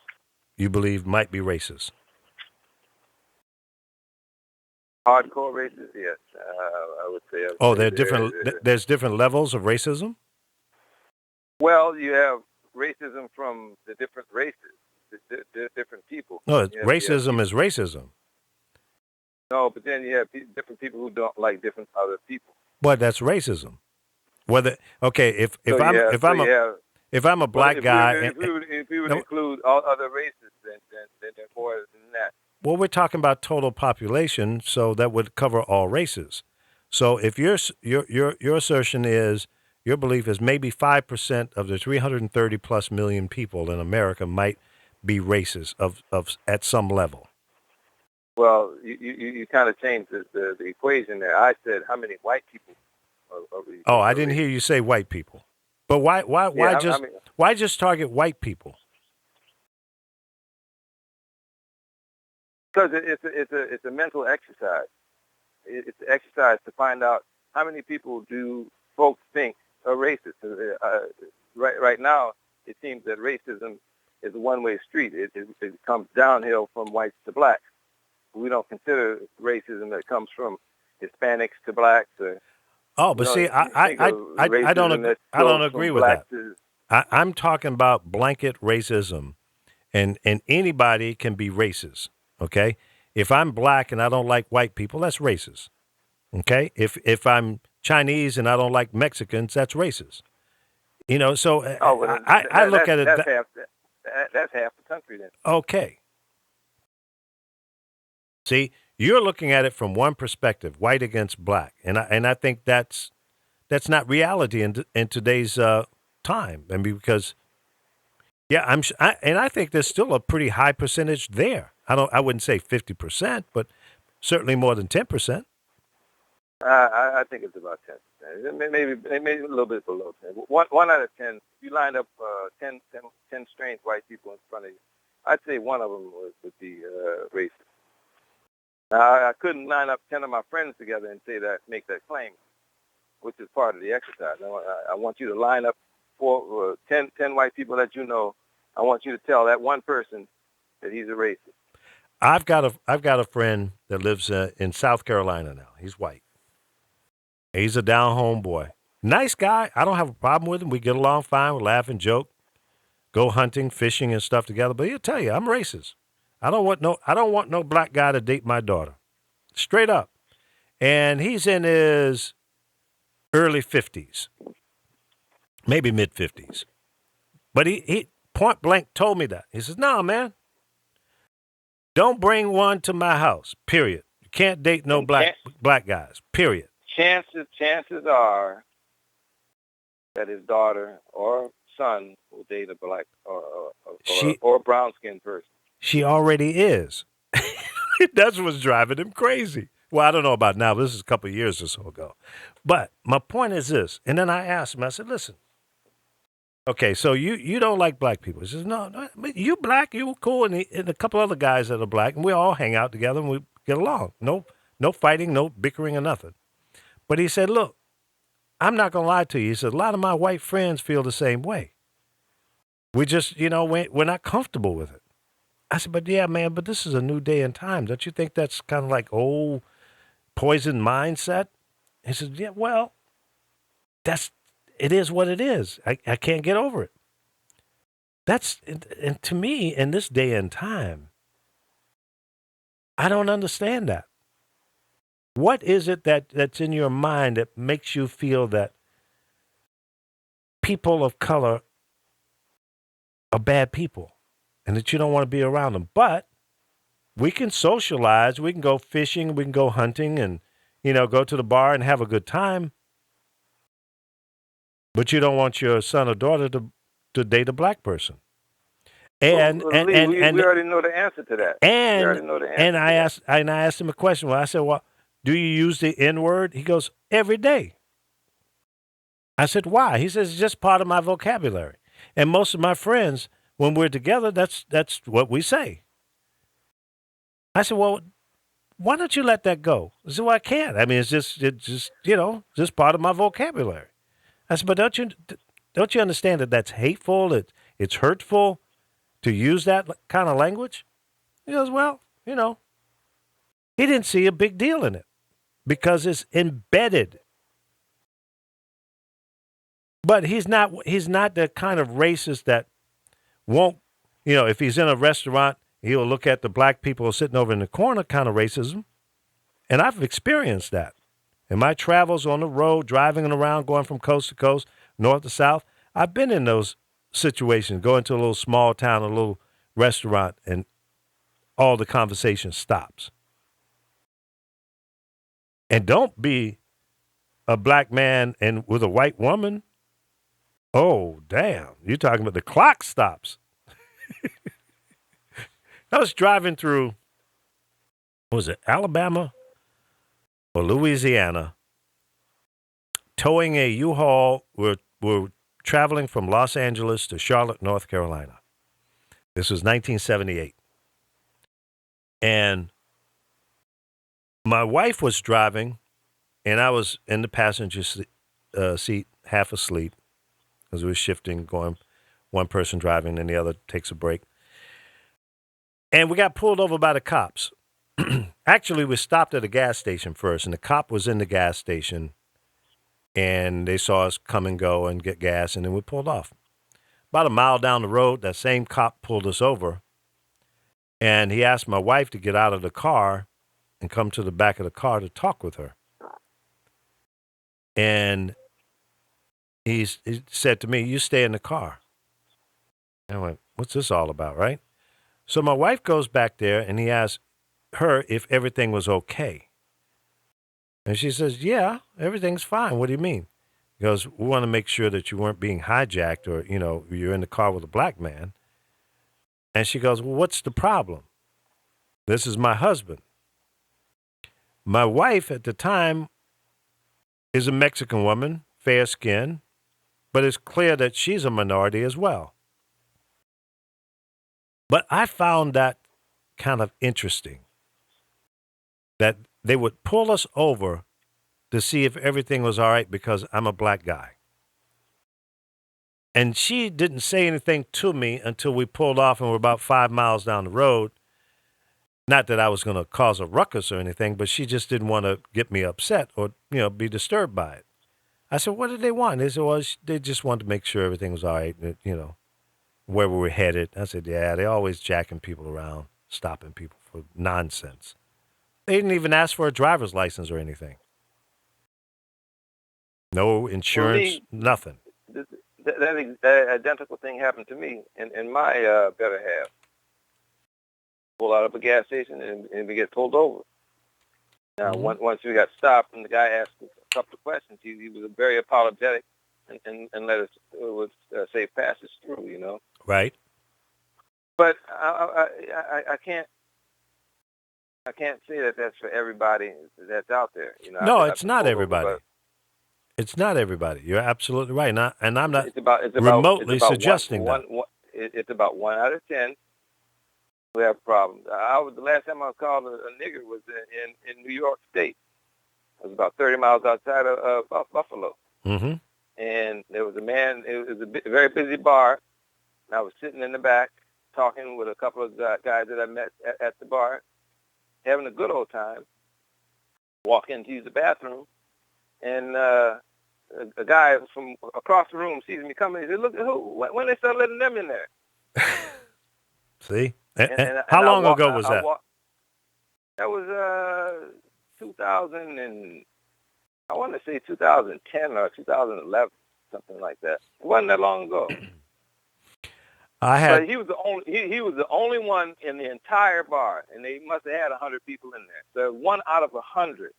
you believe might be racist? Hardcore racist, yes. I would say. There's different levels of racism? Well, you have racism from the different races, the different people. No, racism is racism. No, but then you have different people who don't like different other people. Well, that's racism. If I'm a black guy, if we would include all other races, then more than that. Well, we're talking about total population, so that would cover all races. So if your assertion is, your belief is maybe 5% of the 330 plus million people in America might be racist at some level. Well, you kind of changed the equation there. I said how many white people. I didn't hear you say white people. But why just target white people? Because it's a mental exercise. It's an exercise to find out how many people do folks think are racist. Right now, it seems that racism is a one-way street. It comes downhill from whites to blacks. We don't consider racism that comes from Hispanics to blacks. But see, I don't agree with that. I'm talking about blanket racism, and anybody can be racist. Okay, if I'm black and I don't like white people, that's racist. Okay, if I'm Chinese and I don't like Mexicans, that's racist. You know, so Well, I look at it. That's half the country then. Okay. See, you're looking at it from one perspective, white against black, and I think that's not reality in today's time. I mean, because I think there's still a pretty high percentage there. I wouldn't say 50%, but certainly more than 10%. I think it's about 10%. Maybe a little bit below 10. One out of 10. If you lined up 10 strange white people in front of you, I'd say one of them would be racist. Now, I couldn't line up 10 of my friends together and make that claim, which is part of the exercise. I want you to line up 10 white people that you know. I want you to tell that one person that he's a racist. I've got a friend that lives in South Carolina now. He's white. He's a down-home boy. Nice guy. I don't have a problem with him. We get along fine. We laugh and joke, go hunting, fishing, and stuff together. But he'll tell you, I'm racist. I don't want no black guy to date my daughter. Straight up. And he's in his early 50s, maybe mid-50s. But he point blank told me that. He says, "No, man, don't bring one to my house, period. You can't date no black guys, period." Chances are that his daughter or son will date a black or brown-skinned person. She already is. That's what's driving him crazy. Well, I don't know about now. But this is a couple of years or so ago. But my point is this. And then I asked him, I said, "Listen, okay, so you don't like black people." He says, no, you black, you cool, and a couple other guys that are black, and we all hang out together and we get along. No fighting, no bickering or nothing. But he said, "Look, I'm not going to lie to you." He said, "A lot of my white friends feel the same way. We just, we're not comfortable with it." I said, "But yeah, man, but this is a new day and time. Don't you think that's kind of like old poison mindset?" He said, "Yeah, well, it is what it is. I can't get over it." And to me, in this day and time, I don't understand that. What is it that's in your mind that makes you feel that people of color are bad people and that you don't want to be around them? But we can socialize. We can go fishing. We can go hunting and, go to the bar and have a good time. But you don't want your son or daughter to date a black person. And we already know the answer to that. And I asked him a question. Well, I said, "Well, do you use the N-word?" He goes, "Every day." I said, "Why?" He says, "It's just part of my vocabulary. And most of my friends, when we're together, that's what we say." I said, "Well, why don't you let that go?" He said, "Well, I can't. I mean, it's just just part of my vocabulary." I said, "But don't you understand that that's hateful? It's hurtful to use that kind of language?" He goes, "Well, he didn't see a big deal in it because it's embedded." But he's not the kind of racist that won't, if he's in a restaurant, he'll look at the black people sitting over in the corner kind of racism. And I've experienced that. In my travels on the road, driving around, going from coast to coast, north to south, I've been in those situations, going to a little small town, a little restaurant, and all the conversation stops. And don't be a black man and with a white woman. Oh, damn. You're talking about the clock stops. I was driving through, Alabama or Louisiana, towing a U-Haul. We're traveling from Los Angeles to Charlotte, North Carolina. This was 1978. And my wife was driving, and I was in the passenger seat, half asleep, as we were shifting, going one person driving and the other takes a break. And we got pulled over by the cops. Actually, we stopped at a gas station first, and the cop was in the gas station, and they saw us come and go and get gas, and then we pulled off. About a mile down the road, that same cop pulled us over, and he asked my wife to get out of the car and come to the back of the car to talk with her. And he said to me, "You stay in the car." I went, "What's this all about, right?" So my wife goes back there, and he asks her if everything was okay. And she says, "Yeah, everything's fine. What do you mean?" He goes, "We want to make sure that you weren't being hijacked or, you're in the car with a black man." And she goes, "Well, what's the problem? This is my husband." My wife at the time is a Mexican woman, fair skin, but it's clear that she's a minority as well. But I found that kind of interesting, that they would pull us over to see if everything was all right because I'm a black guy. And she didn't say anything to me until we pulled off and we're about 5 miles down the road. Not that I was going to cause a ruckus or anything, but she just didn't want to get me upset or, be disturbed by it. I said, "What did they want?" They said, "Well, they just wanted to make sure everything was all right, where we were headed." I said, "Yeah, they're always jacking people around, stopping people for nonsense." They didn't even ask for a driver's license or anything. No insurance, nothing. That identical thing happened to me in my better half. Pull out of a gas station and we get pulled over. Now, once we got stopped and the guy asked a couple of questions, he was very apologetic and let us safe passage through, Right. But I can't say that that's for everybody that's out there. No, it's not everybody. It's not everybody. You're absolutely right. And I'm not remotely suggesting that. It's about 1 out of 10 who have problems. The last time I was called a nigger was in New York State. It was about 30 miles outside of Buffalo. Mm-hmm. And there was a man. It was a very busy bar. And I was sitting in the back talking with a couple of guys that I met at the bar, having a good old time. Walk in to use the bathroom, and a guy from across the room sees me coming. He said, "Look at who? When they start letting them in there?" See? How long ago was that? That was 2000 and I want to say 2010 or 2011, something like that. It wasn't that long ago. But he was the only one in the entire bar, and they must have had 100 people in there. So 1 out of 100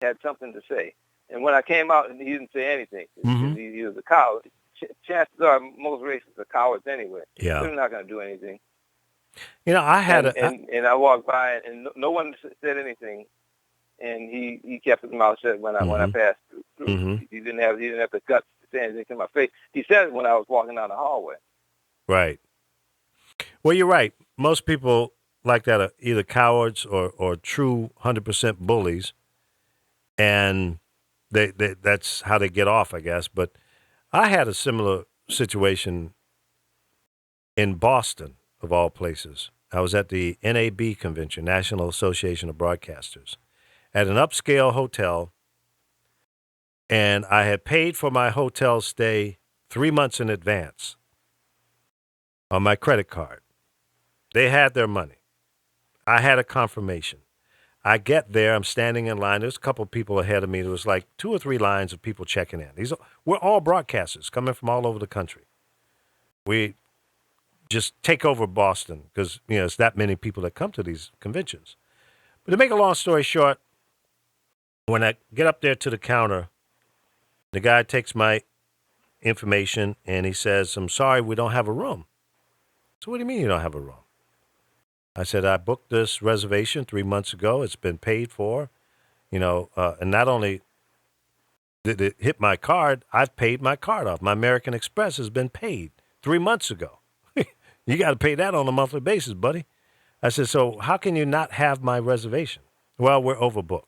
had something to say. And when I came out, he didn't say anything. Mm-hmm. He was a coward. Chances are most racists are cowards anyway. Yeah. They're not going to do anything. I had and I walked by, and no one said anything, and he kept his mouth shut when I passed through. Mm-hmm. He didn't have the guts to say anything to my face. He said it when I was walking down the hallway. Right. Well, you're right. Most people like that are either cowards or true 100% bullies, and that's how they get off, I guess. But I had a similar situation in Boston, of all places. I was at the NAB convention, National Association of Broadcasters, at an upscale hotel, and I had paid for my hotel stay 3 months in advance on my credit card. They had their money. I had a confirmation. I get there, I'm standing in line. There's a couple of people ahead of me. There was like 2 or 3 lines of people checking in. We're all broadcasters coming from all over the country. We just take over Boston because, it's that many people that come to these conventions. But to make a long story short, when I get up there to the counter, the guy takes my information and he says, "I'm sorry, we don't have a room." So what do you mean you don't have a room? I said, "I booked this reservation 3 months ago. It's been paid for, and not only did it hit my card, I've paid my card off. My American Express has been paid 3 months ago. You got to pay that on a monthly basis, buddy." I said, "So how can you not have my reservation?" "Well, we're overbooked."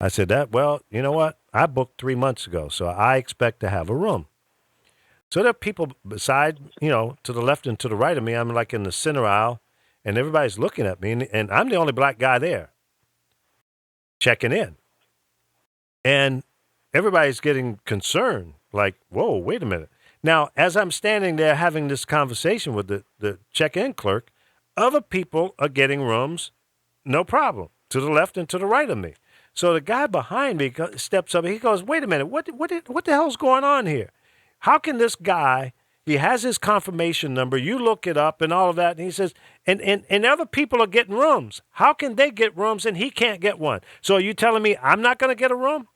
I said, "Well, you know what? I booked 3 months ago, so I expect to have a room." So there are people beside, to the left and to the right of me. I'm like in the center aisle, and everybody's looking at me, and I'm the only black guy there checking in. And everybody's getting concerned, like, whoa, wait a minute. Now, as I'm standing there having this conversation with the check-in clerk, other people are getting rooms, no problem, to the left and to the right of me. So the guy behind me steps up. He goes, "Wait a minute. What the hell's going on here? How can this guy? He has his confirmation number. You look it up and all of that." And he says, and other people are getting rooms. How can they get rooms and he can't get one? So are you telling me I'm not going to get a room?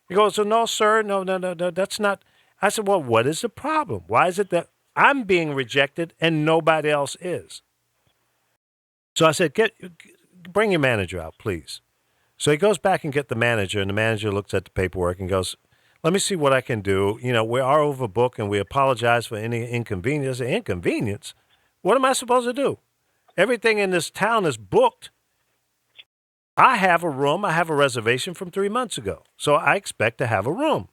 He goes, "So no, sir. No, that's not." I said, "Well, what is the problem? Why is it that I'm being rejected and nobody else is?" So I said, bring your manager out, please. So he goes back and get the manager, and the manager looks at the paperwork and goes, "Let me see what I can do. You know, we are overbooked, and we apologize for any inconvenience." Inconvenience? What am I supposed to do? Everything in this town is booked. I have a room. I have a reservation from 3 months ago, so I expect to have a room.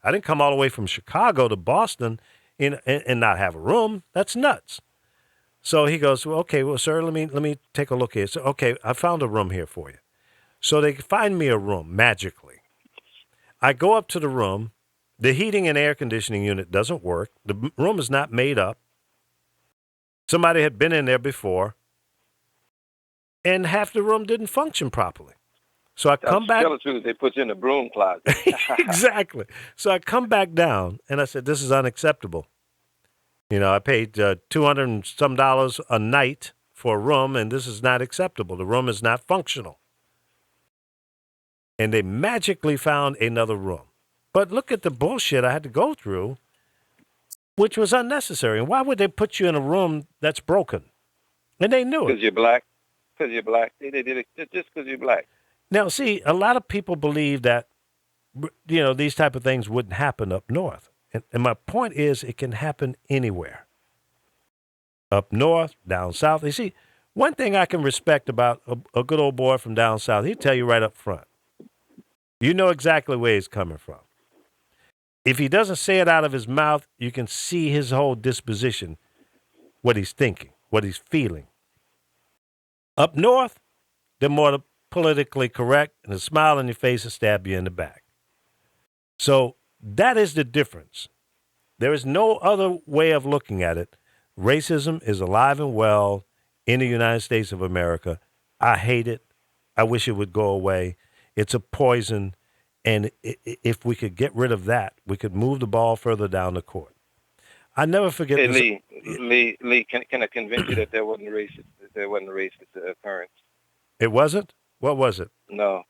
I didn't come all the way from Chicago to Boston and not have a room. That's nuts. So he goes, "Well, okay, well, sir, let me take a look here." So, okay, I found a room here for you. So they find me a room magically. I go up to the room. The heating and air conditioning unit doesn't work. The room is not made up. Somebody had been in there before, and half the room didn't function properly. So I come back. Tell the truth, they put you in the broom closet. Exactly. So I come back down, and I said, "This is unacceptable. You know, I paid $200 and some a night for a room, and this is not acceptable. The room is not functional." And they magically found another room. But look at the bullshit I had to go through, which was unnecessary. And why would they put you in a room that's broken? And they knew it. Because you're black. Because you're black. They did it just because you're black. Now, see, a lot of people believe that, you know, these type of things wouldn't happen up north. And my point is, it can happen anywhere. Up north, down south. You see, one thing I can respect about a good old boy from down south, he'll tell you right up front. You know exactly where he's coming from. If he doesn't say it out of his mouth, you can see his whole disposition, what he's thinking, what he's feeling. Up north, they're more politically correct, and a smile on your face will stab you in the back. So that is the difference. There is no other way of looking at it. Racism is alive and well in the United States of America. I hate it. I wish it would go away. It's a poison, and if we could get rid of that, we could move the ball further down the court. I never forget this. Lee, can I convince you that there wasn't a racist occurrence? It wasn't? What was it? No.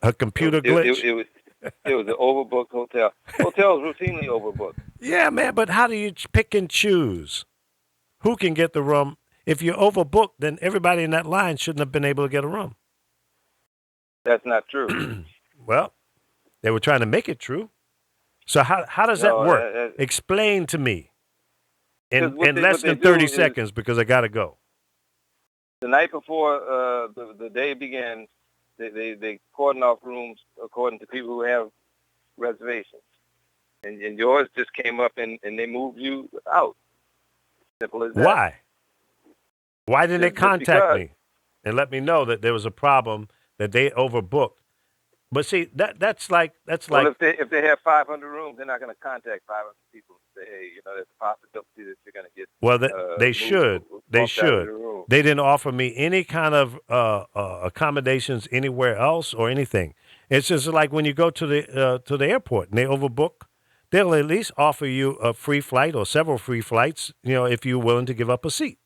A computer glitch? It was an overbooked hotel. Hotels routinely overbooked. Yeah, man, but how do you pick and choose? Who can get the room? If you're overbooked, then everybody in that line shouldn't have been able to get a room. That's not true. Well, they were trying to make it true. So how does that work? Explain to me in less than 30 seconds because I got to go. The night before the day begins, they cordon off rooms according to people who have reservations. And yours just came up and they moved you out. Simple as that. Why? Why didn't they contact me and let me know that there was a problem, that they overbooked? But see, that's like if they have 500 rooms, they're not going to contact 500 people and say, "Hey, you know, there's a possibility that you're going to get." Well, they should. They should. They didn't offer me any kind of accommodations anywhere else or anything. It's just like when you go to the airport and they overbook, they'll at least offer you a free flight or several free flights, you know, if you're willing to give up a seat.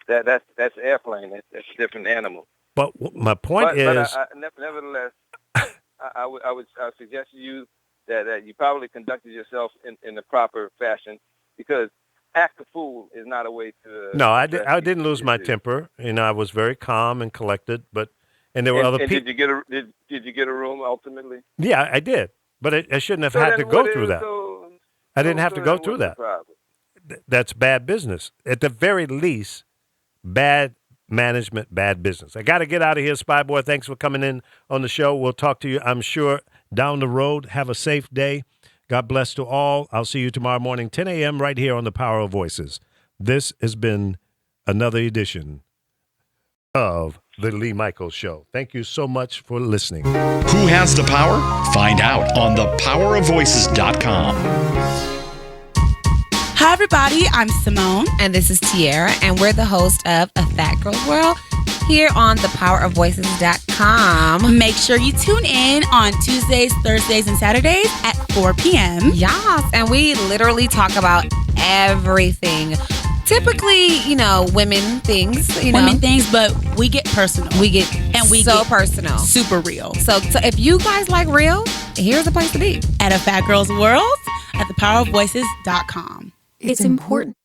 That's airplane. That's a different animal. But my point is, nevertheless, I would suggest to you that you probably conducted yourself in the proper fashion, because act a fool is not a way to. No, I didn't lose my temper. You know, I was very calm and collected. And there were other people. Did you get a room ultimately? Yeah, I did, but I shouldn't have had to go through that. I didn't have to go through that. That's bad business. At the very least, bad management, bad business. I got to get out of here, Spy Boy. Thanks for coming in on the show. We'll talk to you, I'm sure, down the road. Have a safe day. God bless to all. I'll see you tomorrow morning, 10 a.m. right here on The Power of Voices. This has been another edition of The Lee Michaels Show. Thank you so much for listening. Who has the power? Find out on thepowerofvoices.com. Hi, everybody. I'm Simone. And this is Tiara, and we're the host of A Fat Girl World. here on thepowerofvoices.com. Make sure you tune in on Tuesdays, Thursdays, and Saturdays at 4 p.m. Yes, and we literally talk about everything. Typically, women things. Women things, but we get personal. We get personal. Super real. So if you guys like real, here's a place to be. At A Fat Girl's World at thepowerofvoices.com. It's important